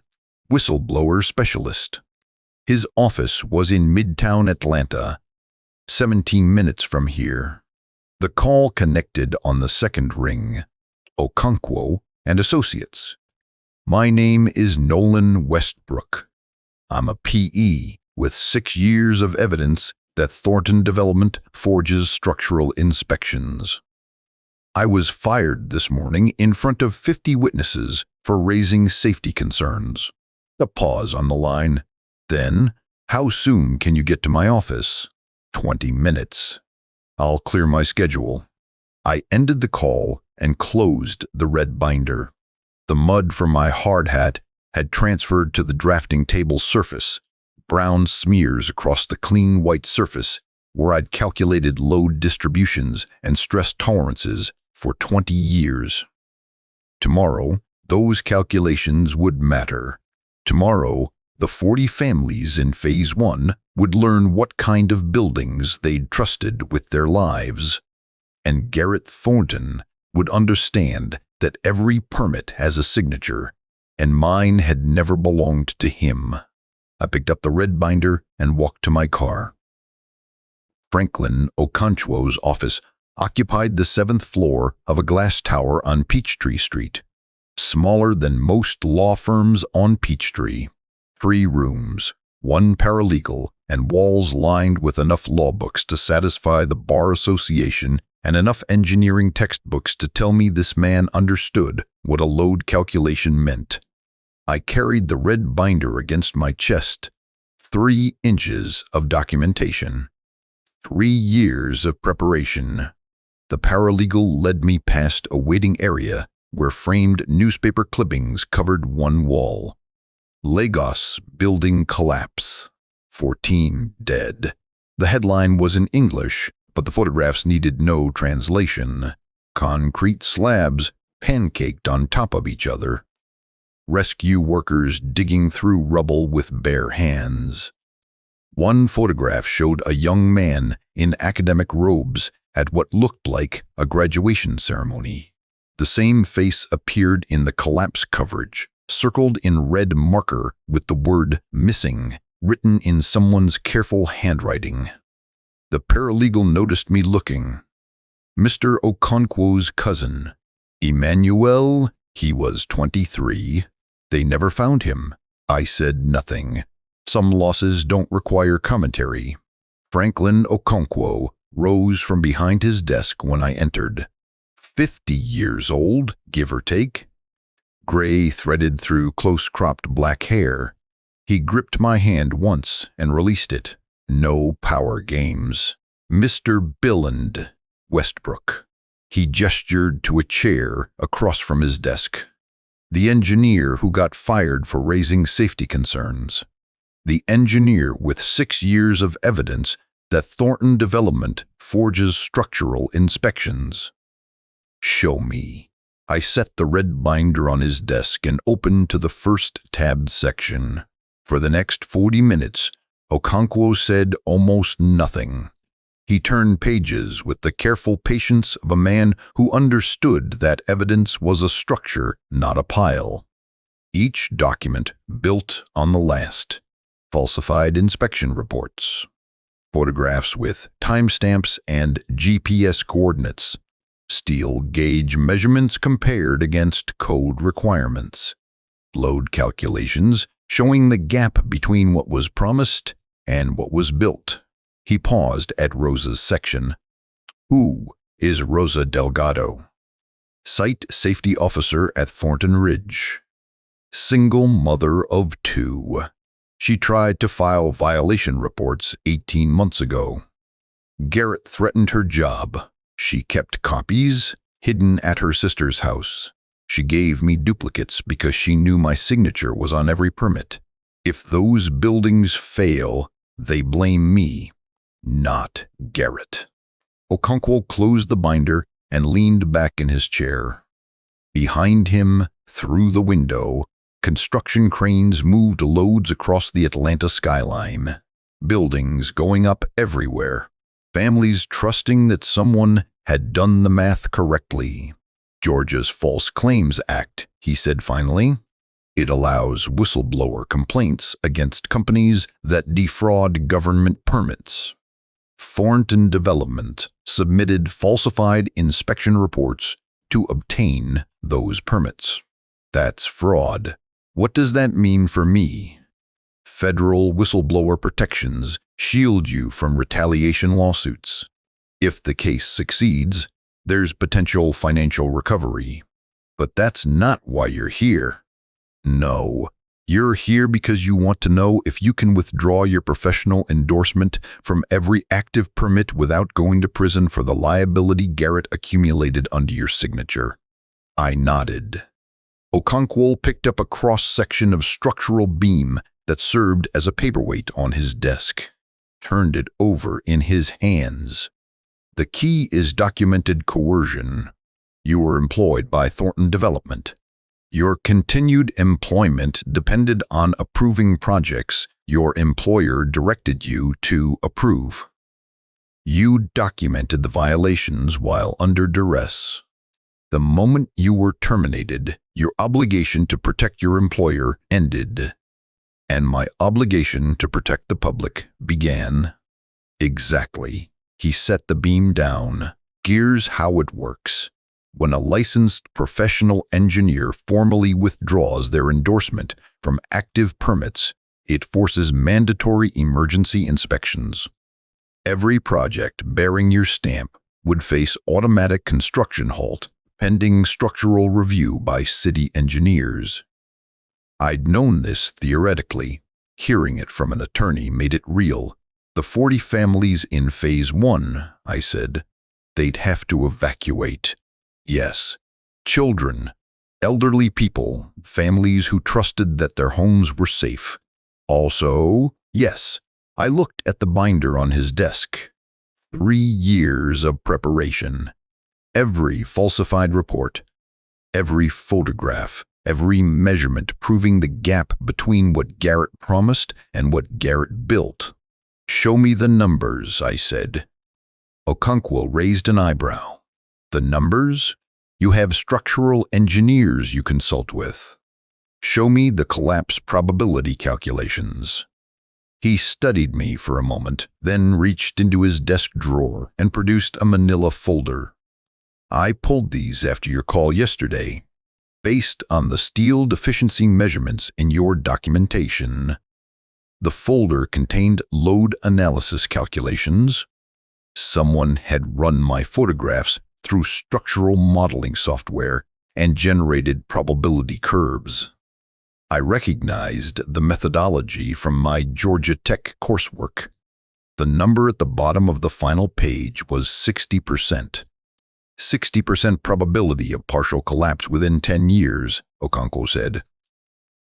whistleblower specialist. His office was in Midtown Atlanta, 17 minutes from here. The call connected on the second ring. Okonkwo and Associates. My name is Nolan Westbrook. I'm a PE with 6 years of evidence that Thornton Development forges structural inspections. I was fired this morning in front of 50 witnesses for raising safety concerns. A pause on the line. Then, how soon can you get to my office? 20 minutes. I'll clear my schedule. I ended the call and closed the red binder. The mud from my hard hat had transferred to the drafting table surface, brown smears across the clean white surface where I'd calculated load distributions and stress tolerances for 20 years. Tomorrow, those calculations would matter. Tomorrow, the 40 families in Phase 1 would learn what kind of buildings they'd trusted with their lives. And Garrett Thornton would understand that every permit has a signature, and mine had never belonged to him. I picked up the red binder and walked to my car. Franklin Okonkwo's office occupied the 7th floor of a glass tower on Peachtree Street, smaller than most law firms on Peachtree. 3 rooms, 1 paralegal, and walls lined with enough law books to satisfy the Bar Association and enough engineering textbooks to tell me this man understood what a load calculation meant. I carried the red binder against my chest. 3 inches of documentation. 3 years of preparation. The paralegal led me past a waiting area where framed newspaper clippings covered one wall. Lagos building collapse. 14 dead. The headline was in English, but the photographs needed no translation. Concrete slabs pancaked on top of each other. Rescue workers digging through rubble with bare hands. One photograph showed a young man in academic robes at what looked like a graduation ceremony. The same face appeared in the collapse coverage, circled in red marker with the word missing, written in someone's careful handwriting. The paralegal noticed me looking. Mr. Okonkwo's cousin. Emmanuel, he was 23. They never found him. I said nothing. Some losses don't require commentary. Franklin Okonkwo rose from behind his desk when I entered. 50 years old, give or take. Gray threaded through close-cropped black hair. He gripped my hand once and released it. No power games. Mr. Billand Westbrook. He gestured to a chair across from his desk. The engineer who got fired for raising safety concerns. The engineer with 6 years of evidence that Thornton Development forges structural inspections. Show me. I set the red binder on his desk and opened to the first tabbed section. For the next 40 minutes, Okonkwo said almost nothing. He turned pages with the careful patience of a man who understood that evidence was a structure, not a pile. Each document built on the last. Falsified inspection reports. Photographs with timestamps and GPS coordinates. Steel gauge measurements compared against code requirements. Load calculations showing the gap between what was promised and what was built. He paused at Rosa's section. Who is Rosa Delgado? Site safety officer at Thornton Ridge. Single mother of 2. She tried to file violation reports 18 months ago. Garrett threatened her job. She kept copies hidden at her sister's house. She gave me duplicates because she knew my signature was on every permit. If those buildings fail, they blame me, not Garrett. Okonkwo closed the binder and leaned back in his chair. Behind him, through the window, construction cranes moved loads across the Atlanta skyline. Buildings going up everywhere. Families trusting that someone had done the math correctly. Georgia's False Claims Act, he said finally. It allows whistleblower complaints against companies that defraud government permits. Thornton Development submitted falsified inspection reports to obtain those permits. That's fraud. What does that mean for me? Federal whistleblower protections shield you from retaliation lawsuits. If the case succeeds, there's potential financial recovery. But that's not why you're here. No, you're here because you want to know if you can withdraw your professional endorsement from every active permit without going to prison for the liability Garrett accumulated under your signature. I nodded. Okonkwo picked up a cross-section of structural beam that served as a paperweight on his desk, turned it over in his hands. The key is documented coercion. You were employed by Thornton Development. Your continued employment depended on approving projects your employer directed you to approve. You documented the violations while under duress. The moment you were terminated, your obligation to protect your employer ended, and my obligation to protect the public began. Exactly. He set the beam down. Here's how it works. When a licensed professional engineer formally withdraws their endorsement from active permits, it forces mandatory emergency inspections. Every project bearing your stamp would face automatic construction halt pending structural review by city engineers. I'd known this theoretically. Hearing it from an attorney made it real. The 40 families in Phase 1, I said, they'd have to evacuate. Yes, children, elderly people, families who trusted that their homes were safe. Also, yes, I looked at the binder on his desk. 3 years of preparation. Every falsified report, every photograph, every measurement proving the gap between what Garrett promised and what Garrett built. Show me the numbers, I said. Okonkwo raised an eyebrow. The numbers? You have structural engineers you consult with. Show me the collapse probability calculations. He studied me for a moment, then reached into his desk drawer and produced a manila folder. I pulled these after your call yesterday, based on the steel deficiency measurements in your documentation. The folder contained load analysis calculations. Someone had run my photographs through structural modeling software and generated probability curves. I recognized the methodology from my Georgia Tech coursework. The number at the bottom of the final page was 60%. 60% probability of partial collapse within 10 years, Okonkwo said.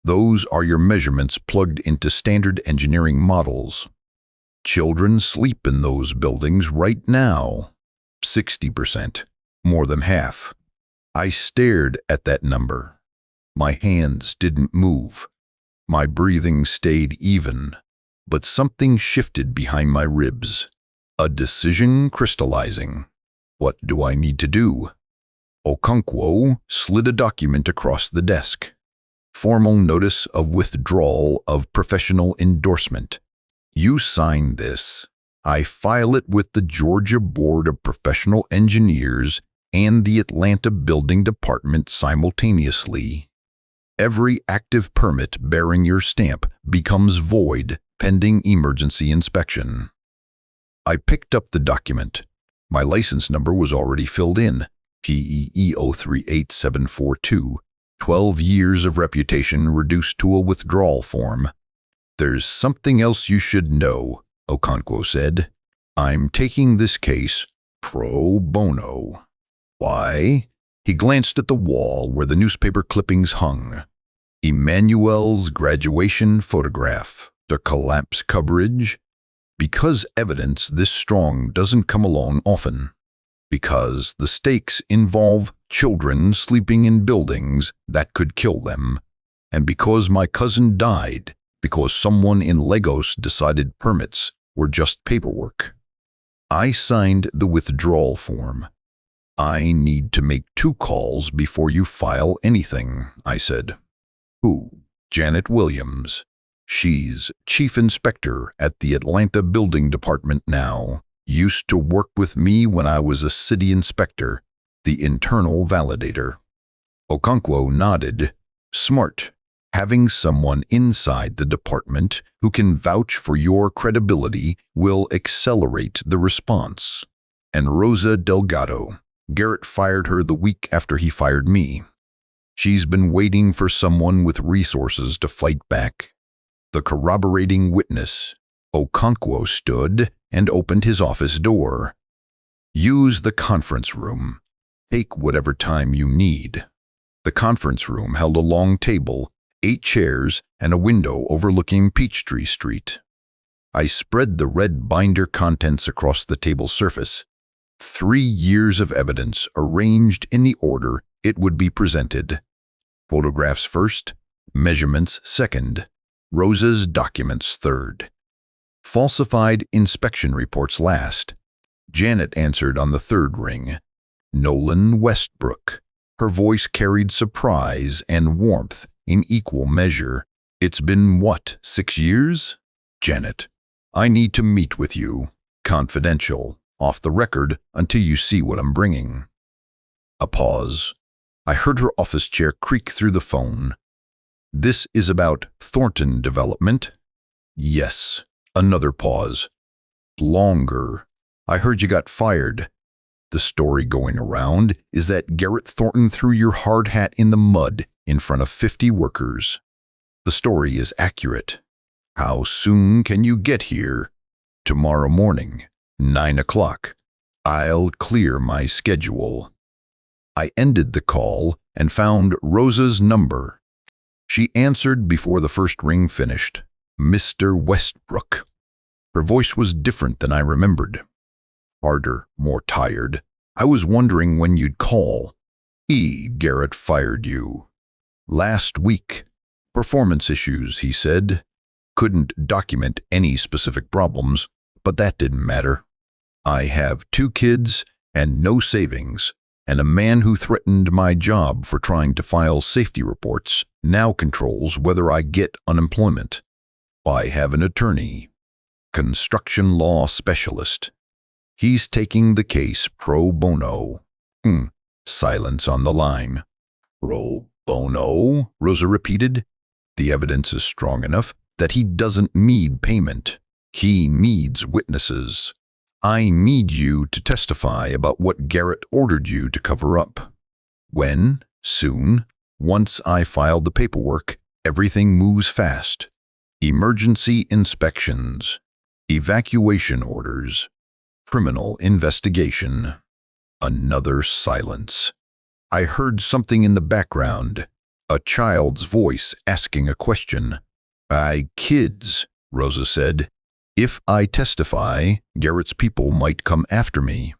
Those are your measurements plugged into standard engineering models. Children sleep in those buildings right now. 60%, more than half. I stared at that number. My hands didn't move. My breathing stayed even, but something shifted behind my ribs. A decision crystallizing. What do I need to do? Okonkwo slid a document across the desk. Formal notice of withdrawal of professional endorsement. You sign this. I file it with the Georgia Board of Professional Engineers and the Atlanta Building Department simultaneously. Every active permit bearing your stamp becomes void pending emergency inspection. I picked up the document. My license number was already filled in, PEE 038742, 12 years of reputation reduced to a withdrawal form. There's something else you should know, Okonkwo said. I'm taking this case pro bono. Why? He glanced at the wall where the newspaper clippings hung. Emmanuel's graduation photograph, the collapse coverage. Because evidence this strong doesn't come along often. Because the stakes involve children sleeping in buildings that could kill them. And because my cousin died because someone in Lagos decided permits were just paperwork. I signed the withdrawal form. I need to make 2 calls before you file anything, I said. Who? Janet Williams. She's chief inspector at the Atlanta Building Department now. Used to work with me when I was a city inspector, the internal validator. Okonkwo nodded. Smart. Having someone inside the department who can vouch for your credibility will accelerate the response. And Rosa Delgado. Garrett fired her the week after he fired me. She's been waiting for someone with resources to fight back. The corroborating witness. Okonkwo stood and opened his office door. Use the conference room. Take whatever time you need. The conference room held a long table, 8 chairs, and a window overlooking Peachtree Street. I spread the red binder contents across the table surface. 3 years of evidence arranged in the order it would be presented. Photographs first, measurements second, Rosa's documents third. Falsified inspection reports last. Janet answered on the 3rd ring. Nolan Westbrook. Her voice carried surprise and warmth in equal measure. It's been, what, 6 years? Janet. I need to meet with you. Confidential. Off the record until you see what I'm bringing. A pause. I heard her office chair creak through the phone. This is about Thornton development? Yes. Another pause. Longer. I heard you got fired. The story going around is that Garrett Thornton threw your hard hat in the mud in front of 50 workers. The story is accurate. How soon can you get here? Tomorrow morning, 9 o'clock. I'll clear my schedule. I ended the call and found Rosa's number. She answered before the first ring finished. Mr. Westbrook. Her voice was different than I remembered. Harder, more tired. I was wondering when you'd call. Garrett fired you. Last week. Performance issues, he said. Couldn't document any specific problems, but that didn't matter. I have 2 kids and no savings, and a man who threatened my job for trying to file safety reports now controls whether I get unemployment. I have an attorney, construction law specialist. He's taking the case pro bono. Silence on the line. Pro bono? Rosa repeated. The evidence is strong enough that he doesn't need payment. He needs witnesses. I need you to testify about what Garrett ordered you to cover up. When? Soon. Once I filed the paperwork, everything moves fast. Emergency inspections. Evacuation orders. Criminal investigation. Another silence. I heard something in the background. A child's voice asking a question. Kids, Rosa said. If I testify, Garrett's people might come after me.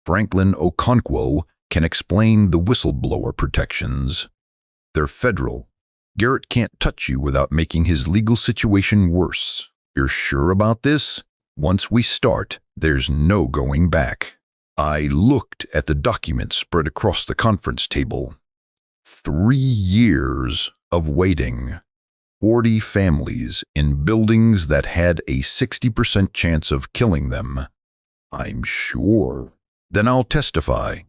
Franklin Okonkwo can explain the whistleblower protections. They're federal. Garrett can't touch you without making his legal situation worse. You're sure about this? Once we start, there's no going back. I looked at the documents spread across the conference table. 3 years. of waiting. 40 families in buildings that had a 60% chance of killing them. I'm sure. Then I'll testify.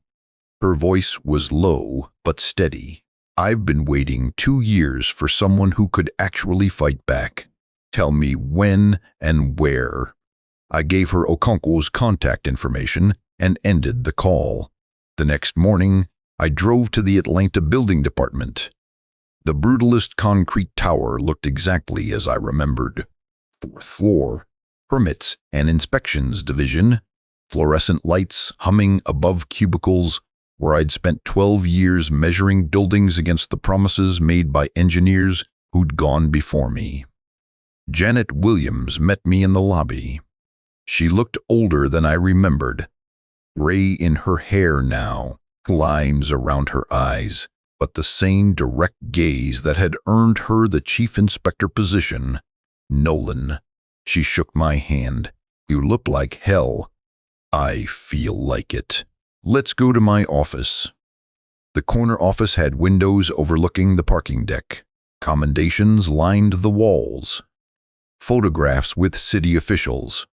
Her voice was low but steady. I've been waiting 2 years for someone who could actually fight back. Tell me when and where. I gave her Okonkwo's contact information and ended the call. The next morning, I drove to the Atlanta Building Department. The brutalist concrete tower looked exactly as I remembered. 4th floor, permits and inspections division, fluorescent lights humming above cubicles, where I'd spent 12 years measuring buildings against the promises made by engineers who'd gone before me. Janet Williams met me in the lobby. She looked older than I remembered. Gray in her hair now, lines around her eyes, but the same direct gaze that had earned her the chief inspector position. Nolan. She shook my hand. You look like hell. I feel like it. Let's go to my office. The corner office had windows overlooking the parking deck. Commendations lined the walls. Photographs with city officials.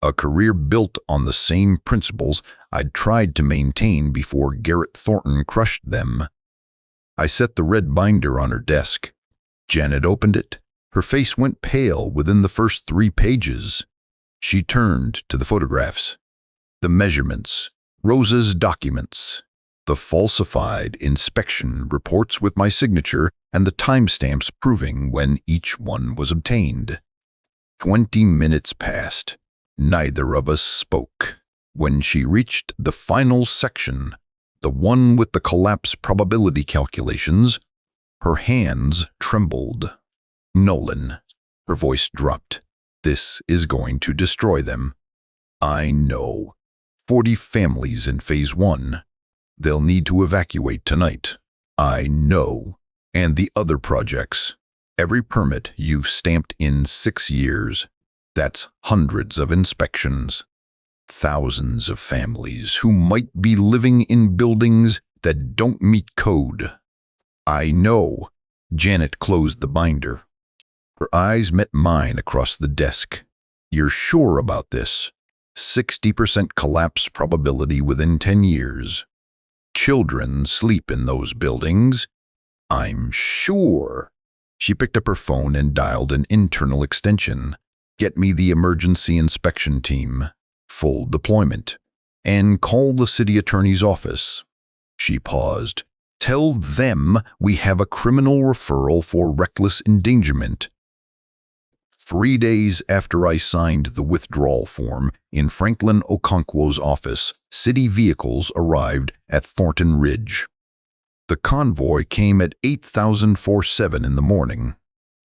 A career built on the same principles I'd tried to maintain before Garrett Thornton crushed them. I set the red binder on her desk. Janet opened it. Her face went pale within the first 3 pages. She turned to the photographs. The measurements. Rosa's documents. The falsified inspection reports with my signature and the timestamps proving when each one was obtained. 20 minutes passed. Neither of us spoke. When she reached the final section, the one with the collapse probability calculations, her hands trembled. Nolan. Her voice dropped. This is going to destroy them. I know. 40 families in Phase 1. They'll need to evacuate tonight. I know. And the other projects. Every permit you've stamped in 6 years. That's hundreds of inspections. Thousands of families who might be living in buildings that don't meet code. I know. Janet closed the binder. Her eyes met mine across the desk. You're sure about this? 60% collapse probability within 10 years. Children sleep in those buildings. I'm sure. She picked up her phone and dialed an internal extension. Get me the emergency inspection team. Full deployment. And call the city attorney's office. She paused. Tell them we have a criminal referral for reckless endangerment. 3 days after I signed the withdrawal form in Franklin Okonkwo's office, city vehicles arrived at Thornton Ridge. The convoy came at 8:47 in the morning.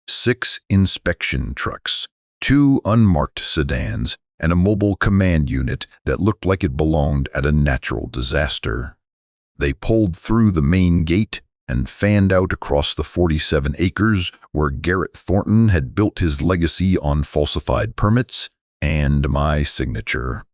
6 inspection trucks, 2 unmarked sedans, and a mobile command unit that looked like it belonged at a natural disaster. They pulled through the main gate and fanned out across the 47 acres where Garrett Thornton had built his legacy on falsified permits and my signature.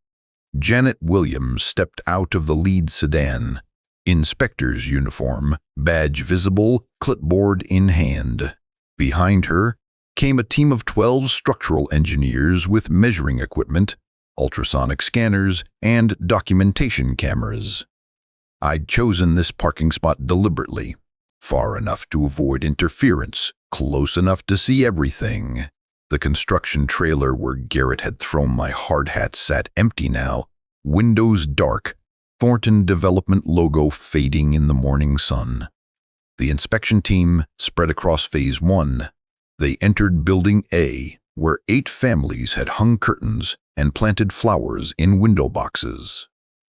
Janet Williams stepped out of the lead sedan, inspector's uniform, badge visible, clipboard in hand. Behind her came a team of 12 structural engineers with measuring equipment, ultrasonic scanners, and documentation cameras. I'd chosen this parking spot deliberately, far enough to avoid interference, close enough to see everything. The construction trailer where Garrett had thrown my hard hat sat empty now, windows dark, Thornton Development logo fading in the morning sun. The inspection team spread across Phase 1. They entered Building A, where 8 families had hung curtains and planted flowers in window boxes.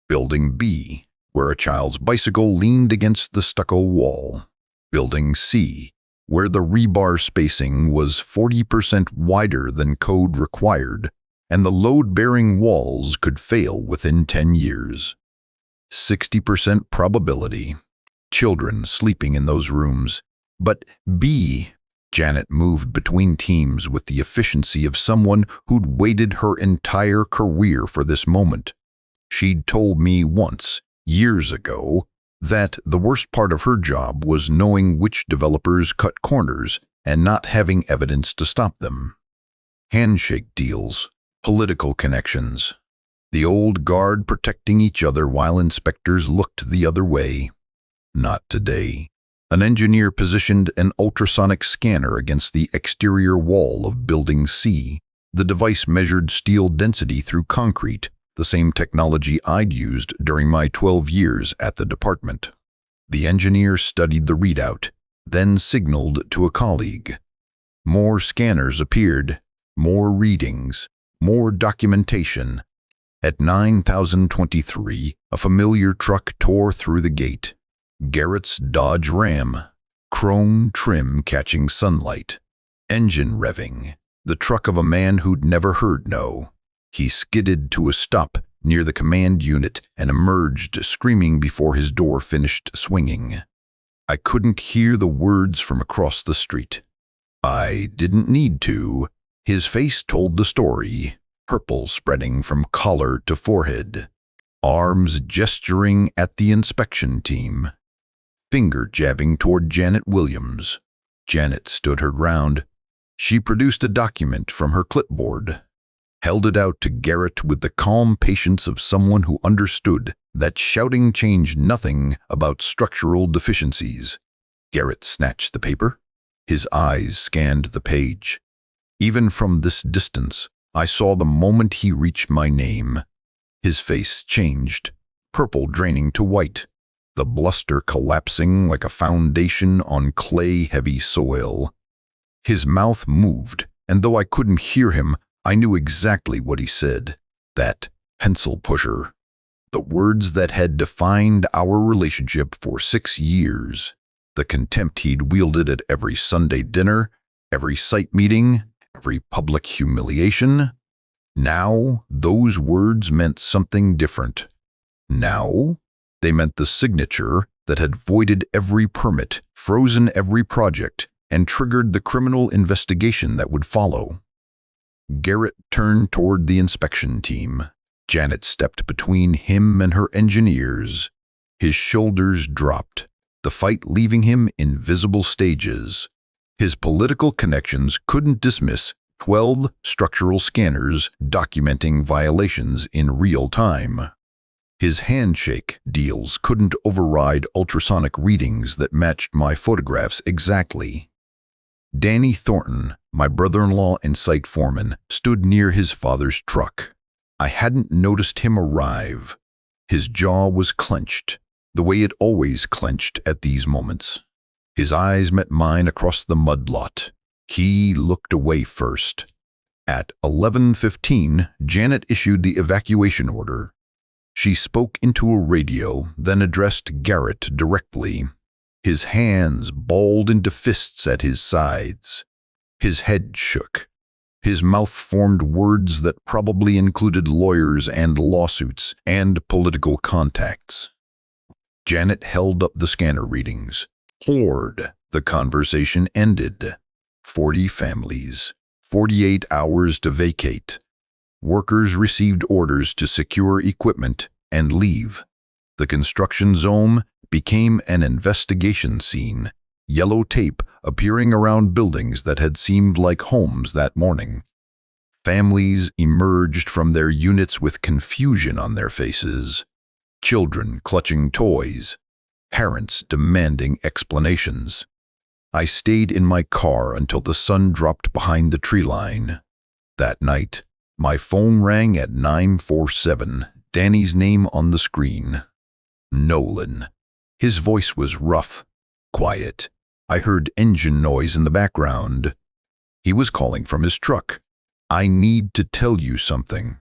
Building B, where a child's bicycle leaned against the stucco wall. Building C, where the rebar spacing was 40% wider than code required, and the load-bearing walls could fail within 10 years. 60% probability. Children sleeping in those rooms. But B, Janet moved between teams with the efficiency of someone who'd waited her entire career for this moment. She'd told me once, years ago, That the worst part of her job was knowing which developers cut corners and not having evidence to stop them. Handshake deals, political connections. The old guard protecting each other while inspectors looked the other way. Not today. An engineer positioned an ultrasonic scanner against the exterior wall of Building C. The device measured steel density through concrete, the same technology I'd used during my 12 years at the department. The engineer studied the readout, then signaled to a colleague. More scanners appeared, more readings, more documentation. At 9023, a familiar truck tore through the gate. Garrett's Dodge Ram, chrome trim catching sunlight, engine revving, the truck of a man who'd never heard no. He skidded to a stop near the command unit and emerged screaming before his door finished swinging. I couldn't hear the words from across the street. I didn't need to. His face told the story, purple spreading from collar to forehead, arms gesturing at the inspection team, finger jabbing toward Janet Williams. Janet stood her ground. She produced a document from her clipboard, held it out to Garrett with the calm patience of someone who understood that shouting changed nothing about structural deficiencies. Garrett snatched the paper. His eyes scanned the page. Even from this distance, I saw the moment he reached my name. His face changed, purple draining to white, the bluster collapsing like a foundation on clay-heavy soil. His mouth moved, and though I couldn't hear him, I knew exactly what he said. That pencil pusher. The words that had defined our relationship for 6 years. The contempt he'd wielded at every Sunday dinner, every site meeting, every public humiliation. Now, those words meant something different. Now, they meant the signature that had voided every permit, frozen every project, and triggered the criminal investigation that would follow. Garrett turned toward the inspection team. Janet stepped between him and her engineers. His shoulders dropped, the fight leaving him in visible stages. His political connections couldn't dismiss 12 structural scanners documenting violations in real time. His handshake deals couldn't override ultrasonic readings that matched my photographs exactly. Danny Thornton, my brother-in-law and site foreman, stood near his father's truck. I hadn't noticed him arrive. His jaw was clenched, the way it always clenched at these moments. His eyes met mine across the mud lot. He looked away first. At 11:15, Janet issued the evacuation order. She spoke into a radio, then addressed Garrett directly. His hands balled into fists at his sides. His head shook. His mouth formed words that probably included lawyers and lawsuits and political contacts. Janet held up the scanner readings. Poured. The conversation ended. 40 families. 48 hours to vacate. Workers received orders to secure equipment and leave. The construction zone became an investigation scene, yellow tape appearing around buildings that had seemed like homes that morning. Families emerged from their units with confusion on their faces, children clutching toys, parents demanding explanations. I stayed in my car until the sun dropped behind the tree line. That night, my phone rang at 947, Danny's name on the screen. Nolan. His voice was rough, quiet. I heard engine noise in the background. He was calling from his truck. I need to tell you something.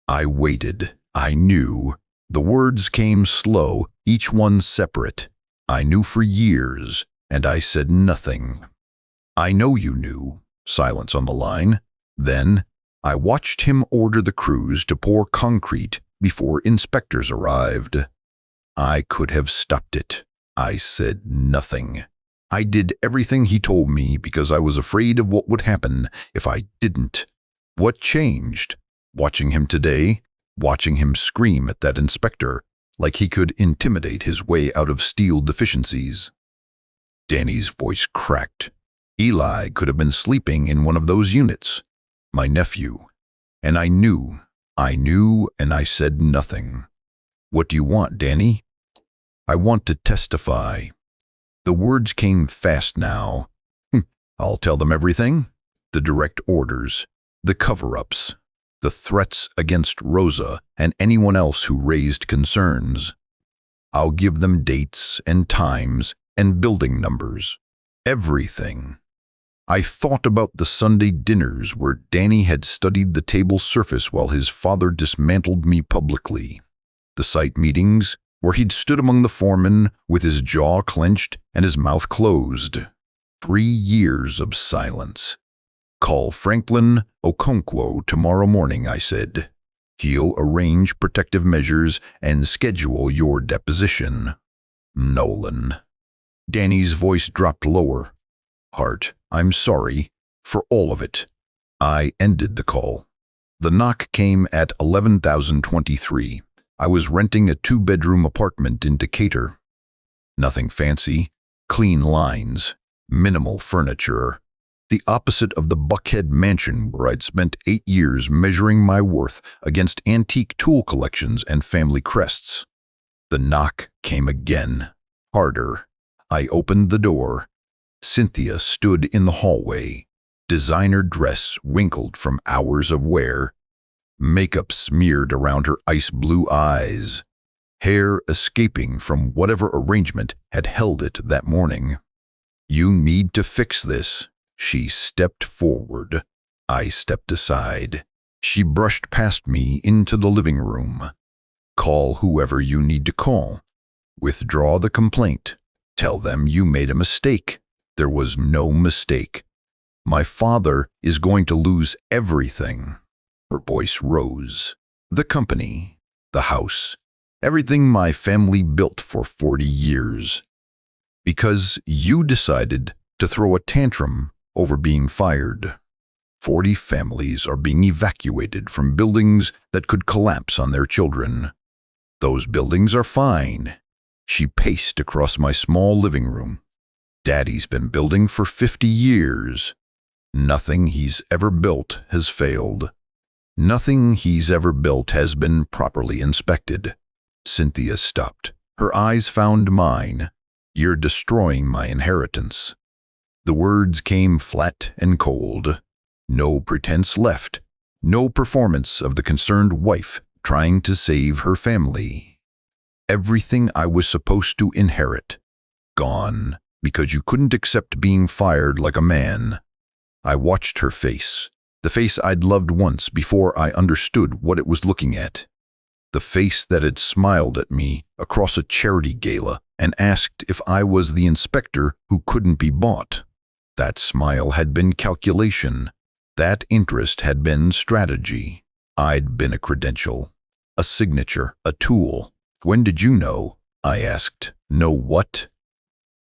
I waited. I knew. The words came slow, each one separate. I knew for years, and I said nothing. I know you knew. Silence on the line. Then, I watched him order the crews to pour concrete before inspectors arrived. I could have stopped it. I said nothing. I did everything he told me because I was afraid of what would happen if I didn't. What changed? Watching him today, watching him scream at that inspector, like he could intimidate his way out of steel deficiencies. Danny's voice cracked. Eli could have been sleeping in one of those units. My nephew. And I knew, and I said nothing. What do you want, Danny? I want to testify. The words came fast now. I'll tell them everything. The direct orders, the cover-ups, the threats against Rosa and anyone else who raised concerns. I'll give them dates and times and building numbers. Everything. I thought about the Sunday dinners where Danny had studied the table surface while his father dismantled me publicly. The site meetings where he'd stood among the foremen with his jaw clenched and his mouth closed. 3 years of silence. Call Franklin Okonkwo tomorrow morning, I said. He'll arrange protective measures and schedule your deposition. Nolan. Danny's voice dropped lower. Hart, I'm sorry for all of it. I ended the call. The knock came at 11,023. I was renting a 2-bedroom apartment in Decatur. Nothing fancy, clean lines, minimal furniture. The opposite of the Buckhead mansion where I'd spent 8 years measuring my worth against antique tool collections and family crests. The knock came again, harder. I opened the door. Cynthia stood in the hallway, designer dress wrinkled from hours of wear, makeup smeared around her ice-blue eyes, hair escaping from whatever arrangement had held it that morning. You need to fix this. She stepped forward. I stepped aside. She brushed past me into the living room. Call whoever you need to call. Withdraw the complaint. Tell them you made a mistake. There was no mistake. My father is going to lose everything. Her voice rose. The company, the house, everything my family built for 40 years. Because you decided to throw a tantrum over being fired. 40 families are being evacuated from buildings that could collapse on their children. Those buildings are fine. She paced across my small living room. Daddy's been building for 50 years. Nothing he's ever built has failed. Nothing he's ever built has been properly inspected. Cynthia stopped. Her eyes found mine. You're destroying my inheritance. The words came flat and cold. No pretense left. No performance of the concerned wife trying to save her family. Everything I was supposed to inherit. Gone, because you couldn't accept being fired like a man. I watched her face. The face I'd loved once before I understood what it was looking at. The face that had smiled at me across a charity gala and asked if I was the inspector who couldn't be bought. That smile had been calculation. That interest had been strategy. I'd been a credential, a signature, a tool. When did you know? I asked. Know what?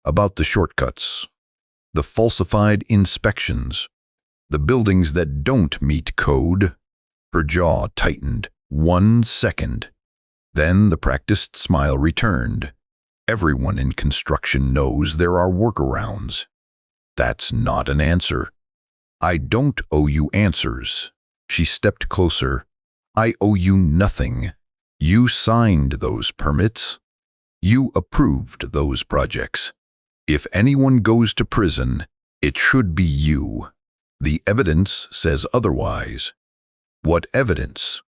About the shortcuts. The falsified inspections. The buildings that don't meet code. Her jaw tightened. 1 second. Then the practiced smile returned. Everyone in construction knows there are workarounds. That's not an answer. I don't owe you answers. She stepped closer. I owe you nothing. You signed those permits. You approved those projects. If anyone goes to prison, it should be you. The evidence says otherwise. What evidence?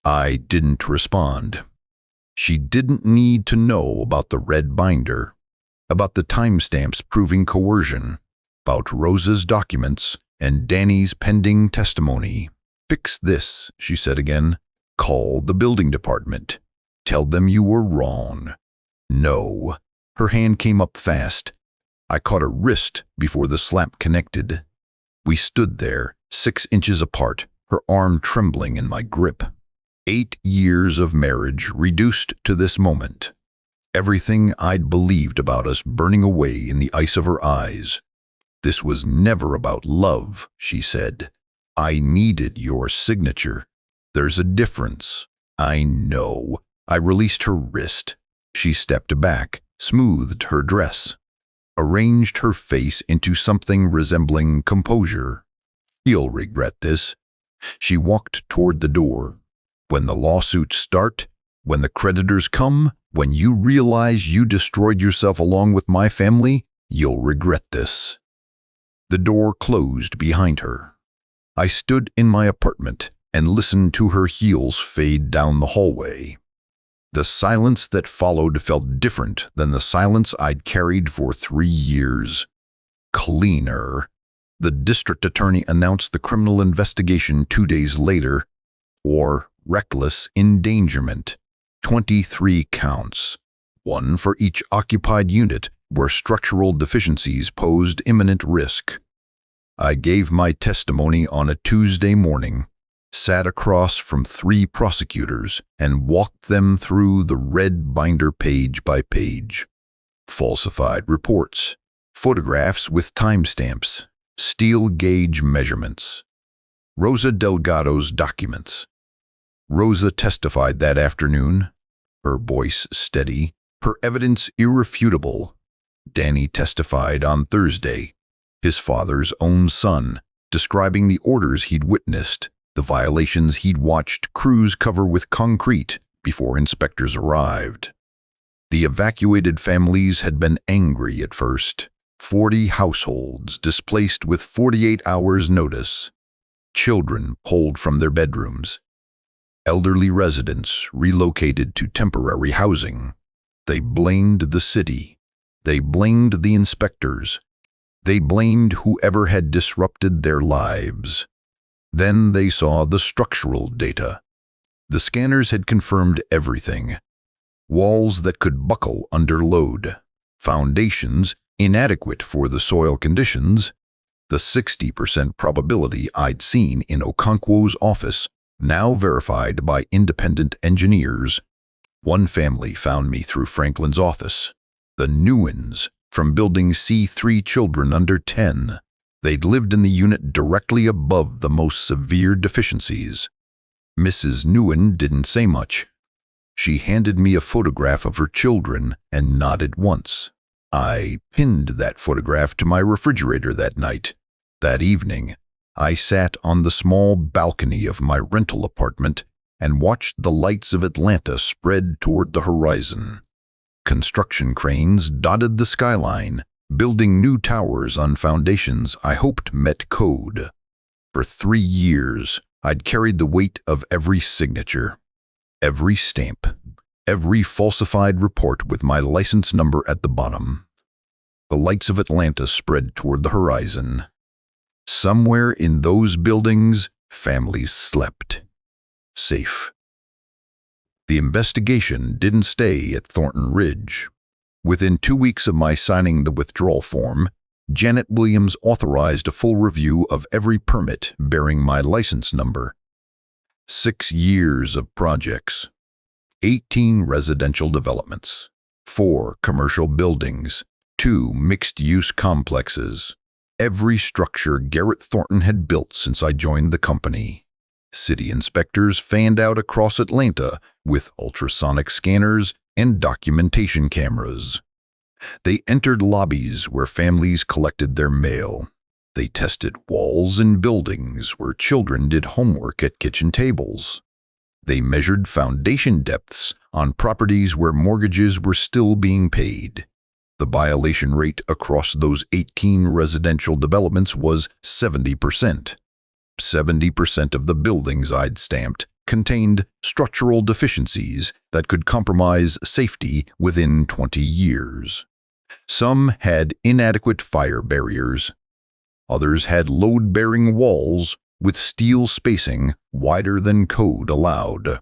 I didn't respond. She didn't need to know about the red binder, about the timestamps proving coercion, about Rosa's documents and Danny's pending testimony. Fix this, she said again. Call the building department. Tell them you were wrong. No. Her hand came up fast. I caught her wrist before the slap connected. We stood there, 6 inches apart, her arm trembling in my grip. 8 years of marriage reduced to this moment. Everything I'd believed about us burning away in the ice of her eyes. This was never about love, she said. I needed your signature. There's a difference. I know. I released her wrist. She stepped back, smoothed her dress, arranged her face into something resembling composure. "You'll regret this." She walked toward the door. "When the lawsuits start, when the creditors come, when you realize you destroyed yourself along with my family, you'll regret this." The door closed behind her. I stood in my apartment and listened to her heels fade down the hallway. The silence that followed felt different than the silence I'd carried for 3 years. Cleaner. The district attorney announced the criminal investigation 2 days later, or reckless endangerment. 23 counts, 1 for each occupied unit where structural deficiencies posed imminent risk. I gave my testimony on a Tuesday morning, sat across from 3 prosecutors, and walked them through the red binder page by page. Falsified reports, photographs with timestamps, steel gauge measurements. Rosa Delgado's documents. Rosa testified that afternoon, her voice steady, her evidence irrefutable. Danny testified on Thursday, his father's own son, describing the orders he'd witnessed, the violations he'd watched crews cover with concrete before inspectors arrived. The evacuated families had been angry at first. 40 households displaced with 48 hours' notice. Children pulled from their bedrooms. Elderly residents relocated to temporary housing. They blamed the city. They blamed the inspectors. They blamed whoever had disrupted their lives. Then they saw the structural data. The scanners had confirmed everything. Walls that could buckle under load. Foundations inadequate for the soil conditions. The 60% probability I'd seen in Okonkwo's office, now verified by independent engineers. One family found me through Franklin's office. The Newens, from Building C3, children under 10. They'd lived in the unit directly above the most severe deficiencies. Mrs. Newen didn't say much. She handed me a photograph of her children and nodded once. I pinned that photograph to my refrigerator that night. That evening, I sat on the small balcony of my rental apartment and watched the lights of Atlanta spread toward the horizon. Construction cranes dotted the skyline, building new towers on foundations I hoped met code. For 3 years, I'd carried the weight of every signature, every stamp, every falsified report with my license number at the bottom. The lights of Atlanta spread toward the horizon. Somewhere in those buildings, families slept. Safe. The investigation didn't stay at Thornton Ridge. Within 2 weeks of my signing the withdrawal form, Janet Williams authorized a full review of every permit bearing my license number. 6 years of projects. 18 residential developments. 4 commercial buildings. 2 mixed-use complexes. Every structure Garrett Thornton had built since I joined the company. City inspectors fanned out across Atlanta with ultrasonic scanners and documentation cameras. They entered lobbies where families collected their mail. They tested walls in buildings where children did homework at kitchen tables. They measured foundation depths on properties where mortgages were still being paid. The violation rate across those 18 residential developments was 70%. 70% of the buildings I'd stamped contained structural deficiencies that could compromise safety within 20 years. Some had inadequate fire barriers. Others had load-bearing walls with steel spacing wider than code allowed.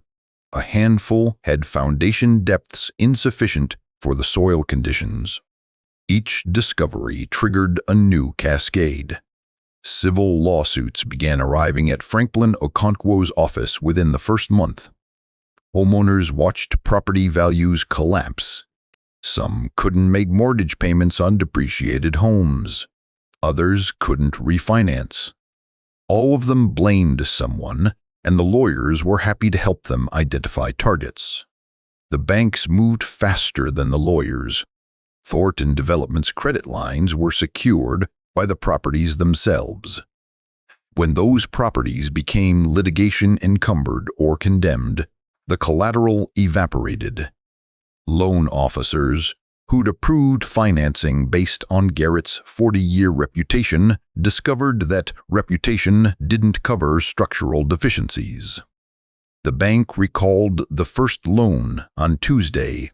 A handful had foundation depths insufficient for the soil conditions. Each discovery triggered a new cascade. Civil lawsuits began arriving at Franklin Okonkwo's office within the first month. Homeowners watched property values collapse. Some couldn't make mortgage payments on depreciated homes. Others couldn't refinance. All of them blamed someone, and the lawyers were happy to help them identify targets. The banks moved faster than the lawyers. Thornton Development's credit lines were secured by the properties themselves. When those properties became litigation encumbered or condemned, the collateral evaporated. Loan officers, who'd approved financing based on Garrett's 40-year reputation, discovered that reputation didn't cover structural deficiencies. The bank recalled the first loan on Tuesday.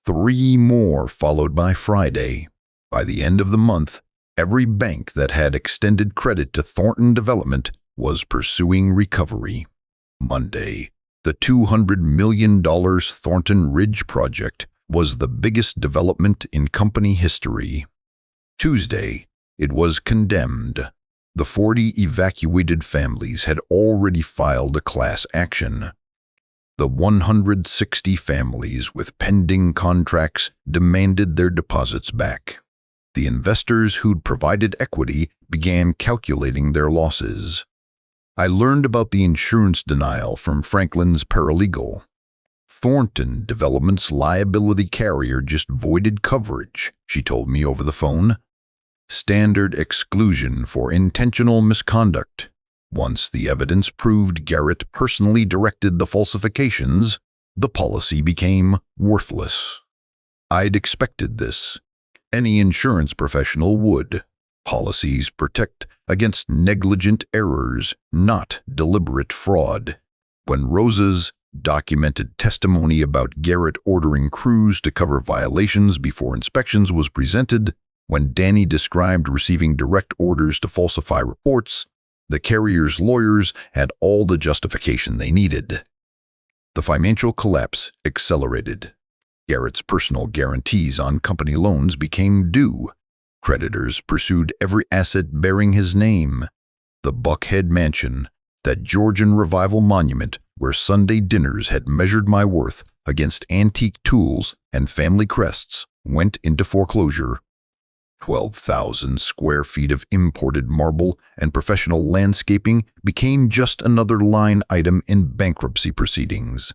3 more followed by Friday. By the end of the month, every bank that had extended credit to Thornton Development was pursuing recovery. Monday, the $200 million Thornton Ridge project was the biggest development in company history. Tuesday, it was condemned. The 40 evacuated families had already filed a class action. The 160 families with pending contracts demanded their deposits back. The investors who'd provided equity began calculating their losses. I learned about the insurance denial from Franklin's paralegal. Thornton Development's liability carrier just voided coverage, she told me over the phone. Standard exclusion for intentional misconduct. Once the evidence proved Garrett personally directed the falsifications, the policy became worthless. I'd expected this. Any insurance professional would. Policies protect against negligent errors, not deliberate fraud. When Rosa's documented testimony about Garrett ordering crews to cover violations before inspections was presented, when Danny described receiving direct orders to falsify reports, the carrier's lawyers had all the justification they needed. The financial collapse accelerated. Garrett's personal guarantees on company loans became due. Creditors pursued every asset bearing his name. The Buckhead Mansion, that Georgian Revival monument where Sunday dinners had measured my worth against antique tools and family crests, went into foreclosure. 12,000 square feet of imported marble and professional landscaping became just another line item in bankruptcy proceedings.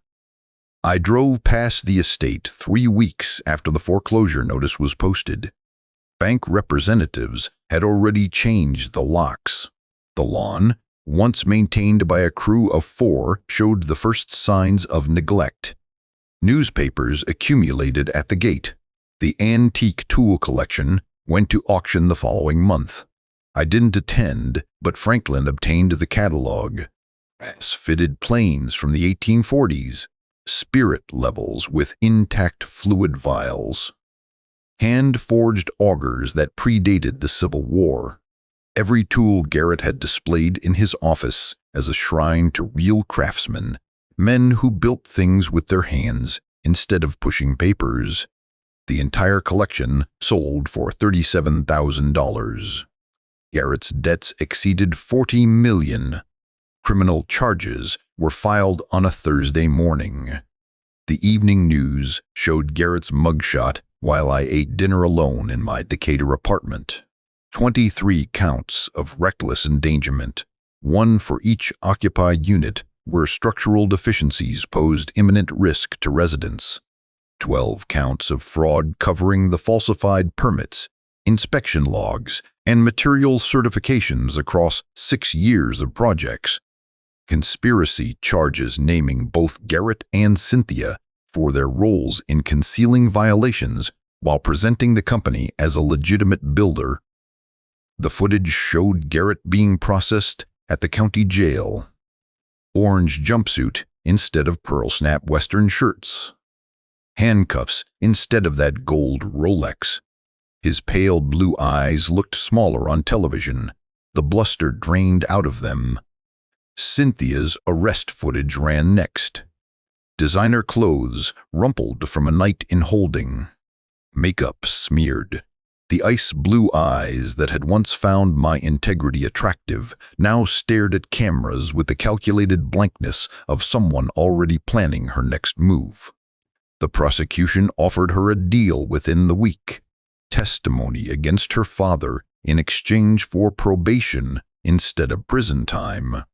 I drove past the estate 3 weeks after the foreclosure notice was posted. Bank representatives had already changed the locks. The lawn, once maintained by a crew of 4, showed the first signs of neglect. Newspapers accumulated at the gate. The antique tool collection went to auction the following month. I didn't attend, but Franklin obtained the catalog. Brass-fitted planes from the 1840s, spirit levels with intact fluid vials, hand-forged augers that predated the Civil War. Every tool Garrett had displayed in his office as a shrine to real craftsmen, men who built things with their hands instead of pushing papers. The entire collection sold for $37,000. Garrett's debts exceeded $40 million. Criminal charges were filed on a Thursday morning. The evening news showed Garrett's mugshot while I ate dinner alone in my Decatur apartment. 23 counts of reckless endangerment, 1 for each occupied unit, where structural deficiencies posed imminent risk to residents. 12 counts of fraud covering the falsified permits, inspection logs, and material certifications across 6 years of projects. Conspiracy charges naming both Garrett and Cynthia for their roles in concealing violations while presenting the company as a legitimate builder. The footage showed Garrett being processed at the county jail. Orange jumpsuit instead of pearl snap Western shirts. Handcuffs instead of that gold Rolex. His pale blue eyes looked smaller on television. The bluster drained out of them. Cynthia's arrest footage ran next. Designer clothes rumpled from a night in holding. Makeup smeared. The ice blue eyes that had once found my integrity attractive now stared at cameras with the calculated blankness of someone already planning her next move. The prosecution offered her a deal within the week. Testimony against her father in exchange for probation instead of prison time.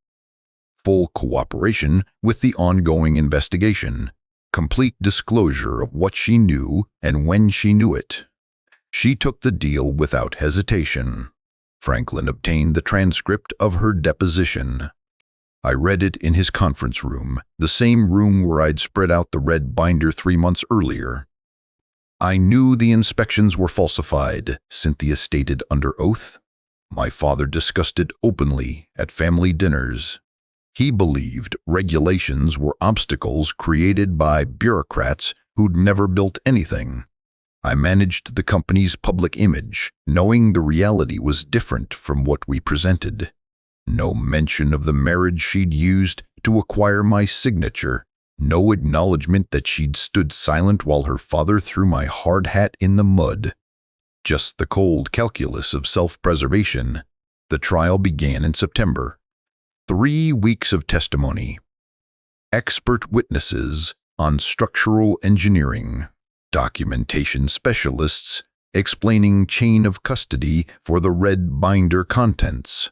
Full cooperation with the ongoing investigation. Complete disclosure of what she knew and when she knew it. She took the deal without hesitation. Franklin obtained the transcript of her deposition. I read it in his conference room, the same room where I'd spread out the red binder 3 months earlier. I knew the inspections were falsified, Cynthia stated under oath. My father discussed it openly at family dinners. He believed regulations were obstacles created by bureaucrats who'd never built anything. I managed the company's public image, knowing the reality was different from what we presented. No mention of the marriage she'd used to acquire my signature. No acknowledgement that she'd stood silent while her father threw my hard hat in the mud. Just the cold calculus of self-preservation. The trial began in September. 3 weeks of testimony. Expert witnesses on structural engineering. Documentation specialists explaining chain of custody for the red binder contents.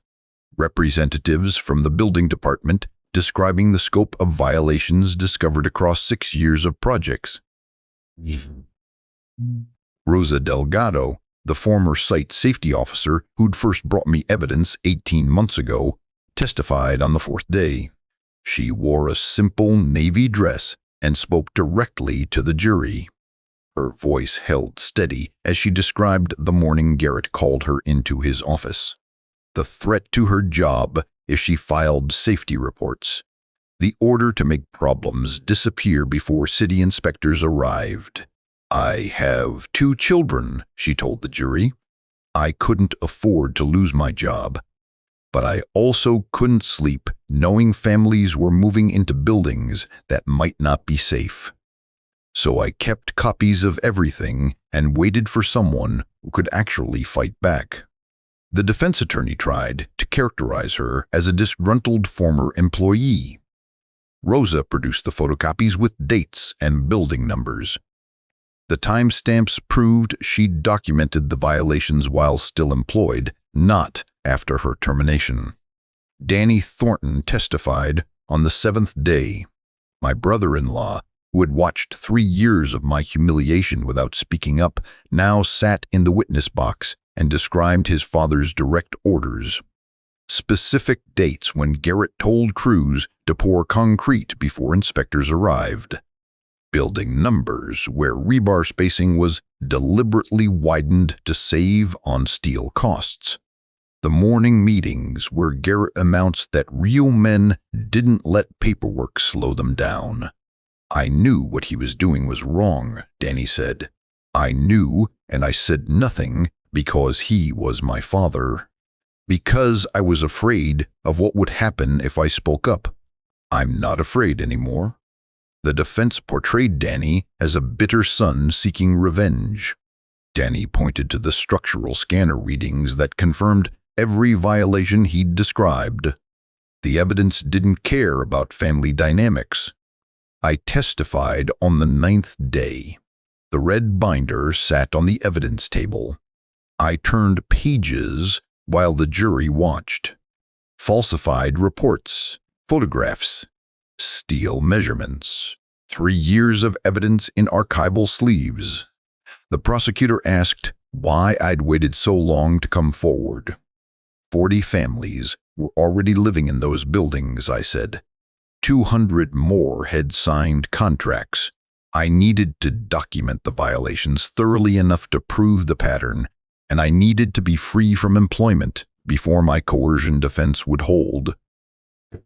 Representatives from the building department describing the scope of violations discovered across 6 years of projects. Rosa Delgado, the former site safety officer who'd first brought me evidence 18 months ago, testified on the 4th day. She wore a simple navy dress and spoke directly to the jury. Her voice held steady as she described the morning Garrett called her into his office. The threat to her job if she filed safety reports. The order to make problems disappear before city inspectors arrived. I have 2 children, she told the jury. I couldn't afford to lose my job. But I also couldn't sleep knowing families were moving into buildings that might not be safe. So I kept copies of everything and waited for someone who could actually fight back. The defense attorney tried to characterize her as a disgruntled former employee. Rosa produced the photocopies with dates and building numbers. The timestamps proved she'd documented the violations while still employed, not after her termination. Danny Thornton testified on the 7th day. My brother-in-law, who had watched 3 years of my humiliation without speaking up, now sat in the witness box and described his father's direct orders. Specific dates when Garrett told crews to pour concrete before inspectors arrived. Building numbers where rebar spacing was deliberately widened to save on steel costs. The morning meetings where Garrett announced that real men didn't let paperwork slow them down. I knew what he was doing was wrong, Danny said. I knew, and I said nothing because he was my father. Because I was afraid of what would happen if I spoke up. I'm not afraid anymore. The defense portrayed Danny as a bitter son seeking revenge. Danny pointed to the structural scanner readings that confirmed every violation he'd described. The evidence didn't care about family dynamics. I testified on the 9th day. The red binder sat on the evidence table. I turned pages while the jury watched. Falsified reports, photographs, steel measurements, 3 years of evidence in archival sleeves. The prosecutor asked why I'd waited so long to come forward. 40 families were already living in those buildings, I said. 200 more had signed contracts. I needed to document the violations thoroughly enough to prove the pattern, and I needed to be free from employment before my coercion defense would hold.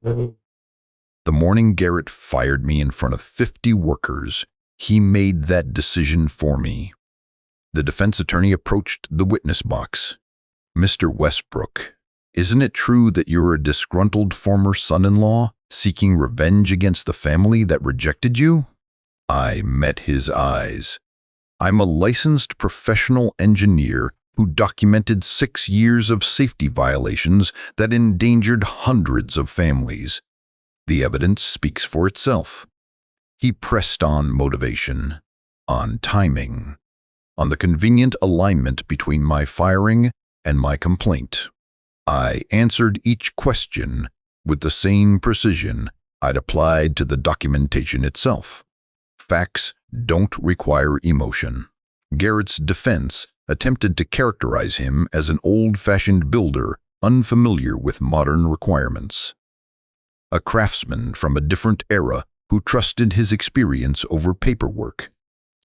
The morning Garrett fired me in front of 50 workers, he made that decision for me. The defense attorney approached the witness box. Mr. Westbrook, isn't it true that you're a disgruntled former son-in-law seeking revenge against the family that rejected you? I met his eyes. I'm a licensed professional engineer who documented 6 years of safety violations that endangered hundreds of families. The evidence speaks for itself. He pressed on motivation, on timing, on the convenient alignment between my firing and my complaint. I answered each question with the same precision I'd applied to the documentation itself. facts don't require emotion. Garrett's defense attempted to characterize him as an old-fashioned builder unfamiliar with modern requirements. A craftsman from a different era who trusted his experience over paperwork.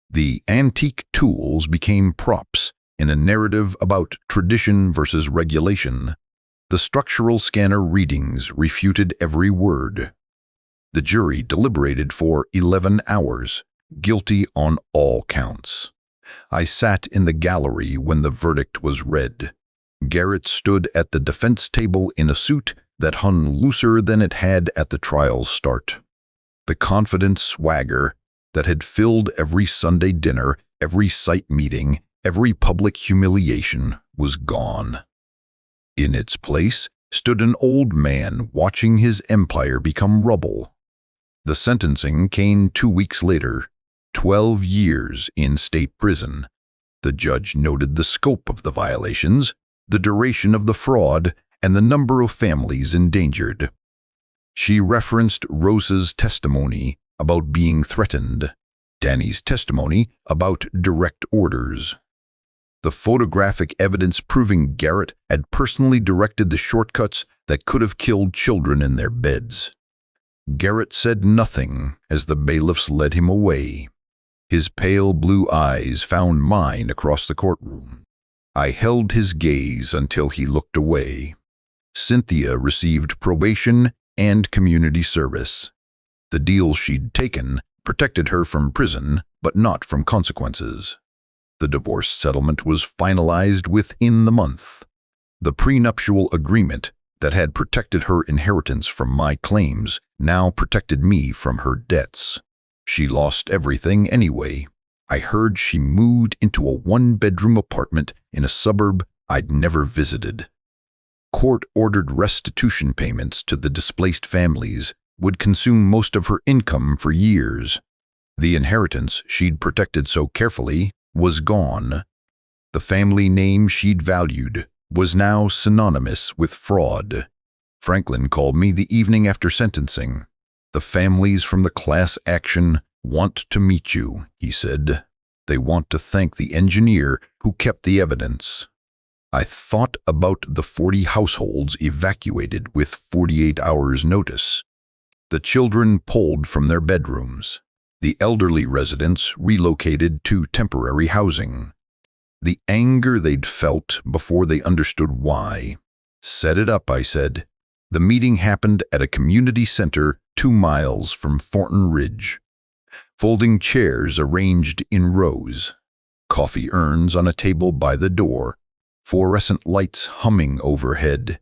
The antique tools became props in a narrative about tradition versus regulation. The structural scanner readings refuted every word. The jury deliberated for 11 hours, guilty on all counts. I sat in the gallery when the verdict was read. Garrett stood at the defense table in a suit that hung looser than it had at the trial's start. The confident swagger that had filled every Sunday dinner, every site meeting, every public humiliation was gone. In its place stood an old man watching his empire become rubble. The sentencing came 2 weeks later, 12 years in state prison. The judge noted the scope of the violations, the duration of the fraud, and the number of families endangered. She referenced Rosa's testimony about being threatened, Danny's testimony about direct orders. The photographic evidence proving Garrett had personally directed the shortcuts that could have killed children in their beds. Garrett said nothing as the bailiffs led him away. His pale blue eyes found mine across the courtroom. I held his gaze until he looked away. Cynthia received probation and community service. The deal she'd taken protected her from prison, but not from consequences. The divorce settlement was finalized within the month. The prenuptial agreement that had protected her inheritance from my claims now protected me from her debts. She lost everything anyway. I heard she moved into a one-bedroom apartment in a suburb I'd never visited. Court-ordered restitution payments to the displaced families would consume most of her income for years. The inheritance she'd protected so carefully was gone. The family name she'd valued was now synonymous with fraud. Franklin called me the evening after sentencing. "The families from the class action want to meet you," he said. "They want to thank the engineer who kept the evidence." I thought about the 40 households evacuated with 48 hours' notice. The children pulled from their bedrooms. The elderly residents relocated to temporary housing. The anger they'd felt before they understood why. "Set it up," I said. The meeting happened at a community center 2 miles from Thornton Ridge. Folding chairs arranged in rows. Coffee urns on a table by the door. Fluorescent lights humming overhead.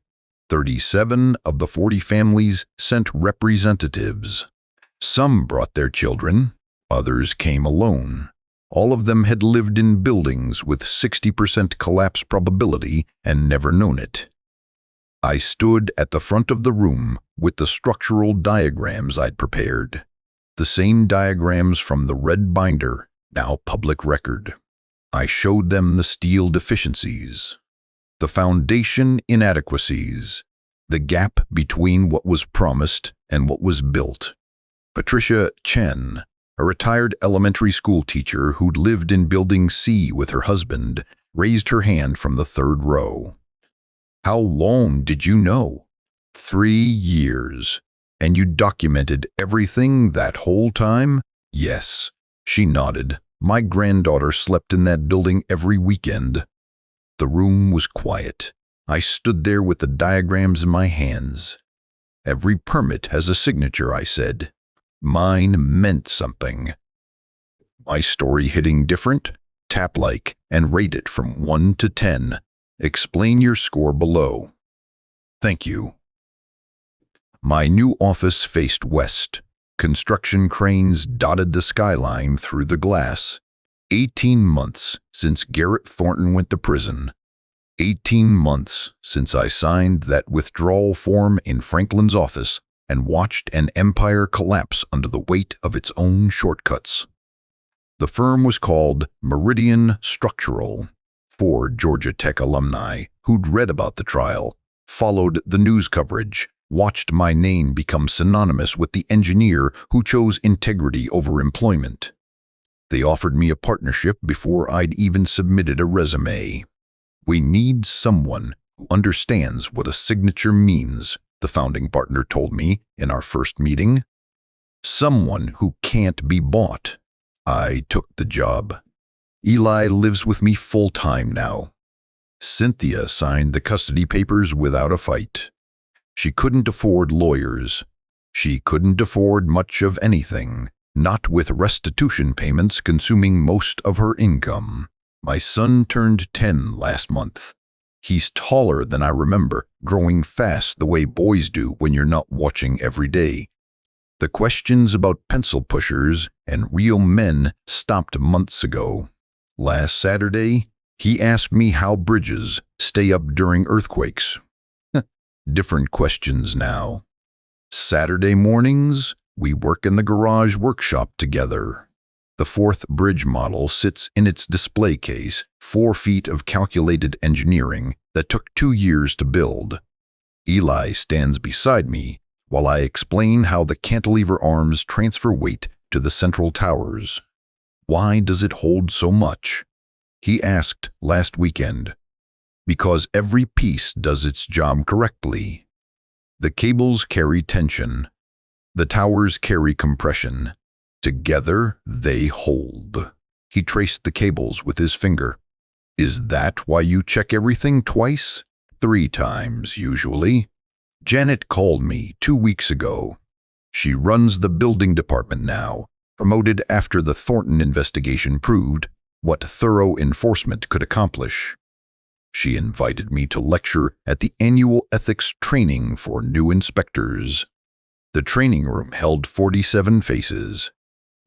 37 of the 40 families sent representatives. Some brought their children, others came alone. All of them had lived in buildings with 60% collapse probability and never known it. I stood at the front of the room with the structural diagrams I'd prepared. The same diagrams from the red binder, now public record. I showed them the steel deficiencies, the foundation inadequacies, the gap between what was promised and what was built. Patricia Chen, a retired elementary school teacher who'd lived in Building C with her husband, raised her hand from the 3rd row. "How long did you know?" 3 years. "And you documented everything that whole time?" "Yes." She nodded. "My granddaughter slept in that building every weekend." The room was quiet. I stood there with the diagrams in my hands. "Every permit has a signature," I said. Mine meant something. My story hitting different? Tap like and rate it from 1 to 10. Explain your score below. Thank you. My new office faced west. Construction cranes dotted the skyline through the glass. 18 months since Garrett Thornton went to prison. 18 months since I signed that withdrawal form in Franklin's office and watched an empire collapse under the weight of its own shortcuts. The firm was called Meridian Structural. 4 Georgia Tech alumni who'd read about the trial followed the news coverage, watched my name become synonymous with the engineer who chose integrity over employment. They offered me a partnership before I'd even submitted a resume. "We need someone who understands what a signature means," the founding partner told me in our first meeting. "Someone who can't be bought." I took the job. Eli lives with me full-time now. Cynthia signed the custody papers without a fight. She couldn't afford lawyers. She couldn't afford much of anything, not with restitution payments consuming most of her income. My son turned 10 last month. He's taller than I remember, growing fast the way boys do when you're not watching every day. The questions about pencil pushers and real men stopped months ago. Last Saturday, he asked me how bridges stay up during earthquakes. Different questions now. Saturday mornings, we work in the garage workshop together. The fourth bridge model sits in its display case, 4 feet of calculated engineering that took 2 years to build. Eli stands beside me while I explain how the cantilever arms transfer weight to the central towers. "Why does it hold so much?" he asked last weekend. "Because every piece does its job correctly. The cables carry tension. The towers carry compression. Together, they hold." He traced the cables with his finger. "Is that why you check everything twice? 3 times, usually." Janet called me 2 weeks ago. She runs the building department now, promoted after the Thornton investigation proved what thorough enforcement could accomplish. She invited me to lecture at the annual ethics training for new inspectors. The training room held 47 faces,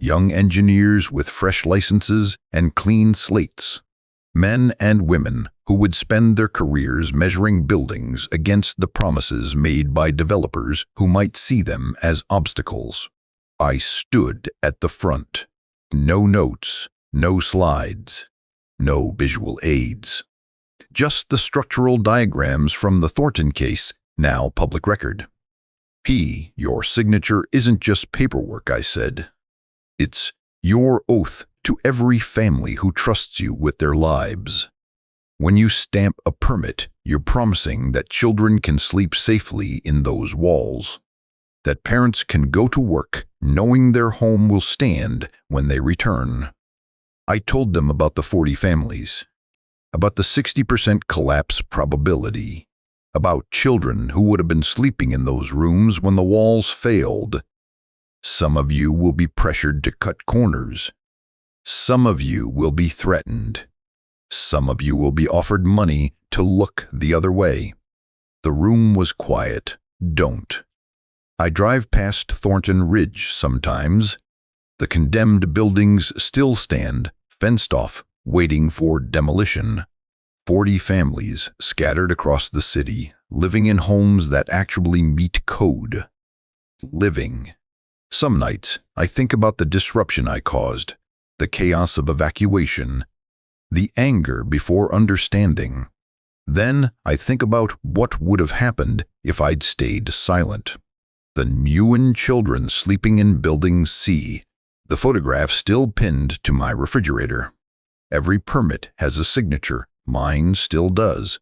young engineers with fresh licenses and clean slates, men and women who would spend their careers measuring buildings against the promises made by developers who might see them as obstacles. I stood at the front. No notes, no slides, no visual aids. Just the structural diagrams from the Thornton case, now public record. "Your signature isn't just paperwork," I said. "It's your oath to every family who trusts you with their lives. When you stamp a permit, you're promising that children can sleep safely in those walls, that parents can go to work knowing their home will stand when they return." I told them about the 40 families, about the 60% collapse probability, about children who would have been sleeping in those rooms when the walls failed. "Some of you will be pressured to cut corners. Some of you will be threatened. Some of you will be offered money to look the other way." The room was quiet. Don't. I drive past Thornton Ridge sometimes. The condemned buildings still stand, fenced off, waiting for demolition. 40 families scattered across the city, living in homes that actually meet code. Living. Some nights, I think about the disruption I caused, the chaos of evacuation, the anger before understanding. Then I think about what would have happened if I'd stayed silent. The Newen children sleeping in Building C, the photograph still pinned to my refrigerator. Every permit has a signature, mine still does.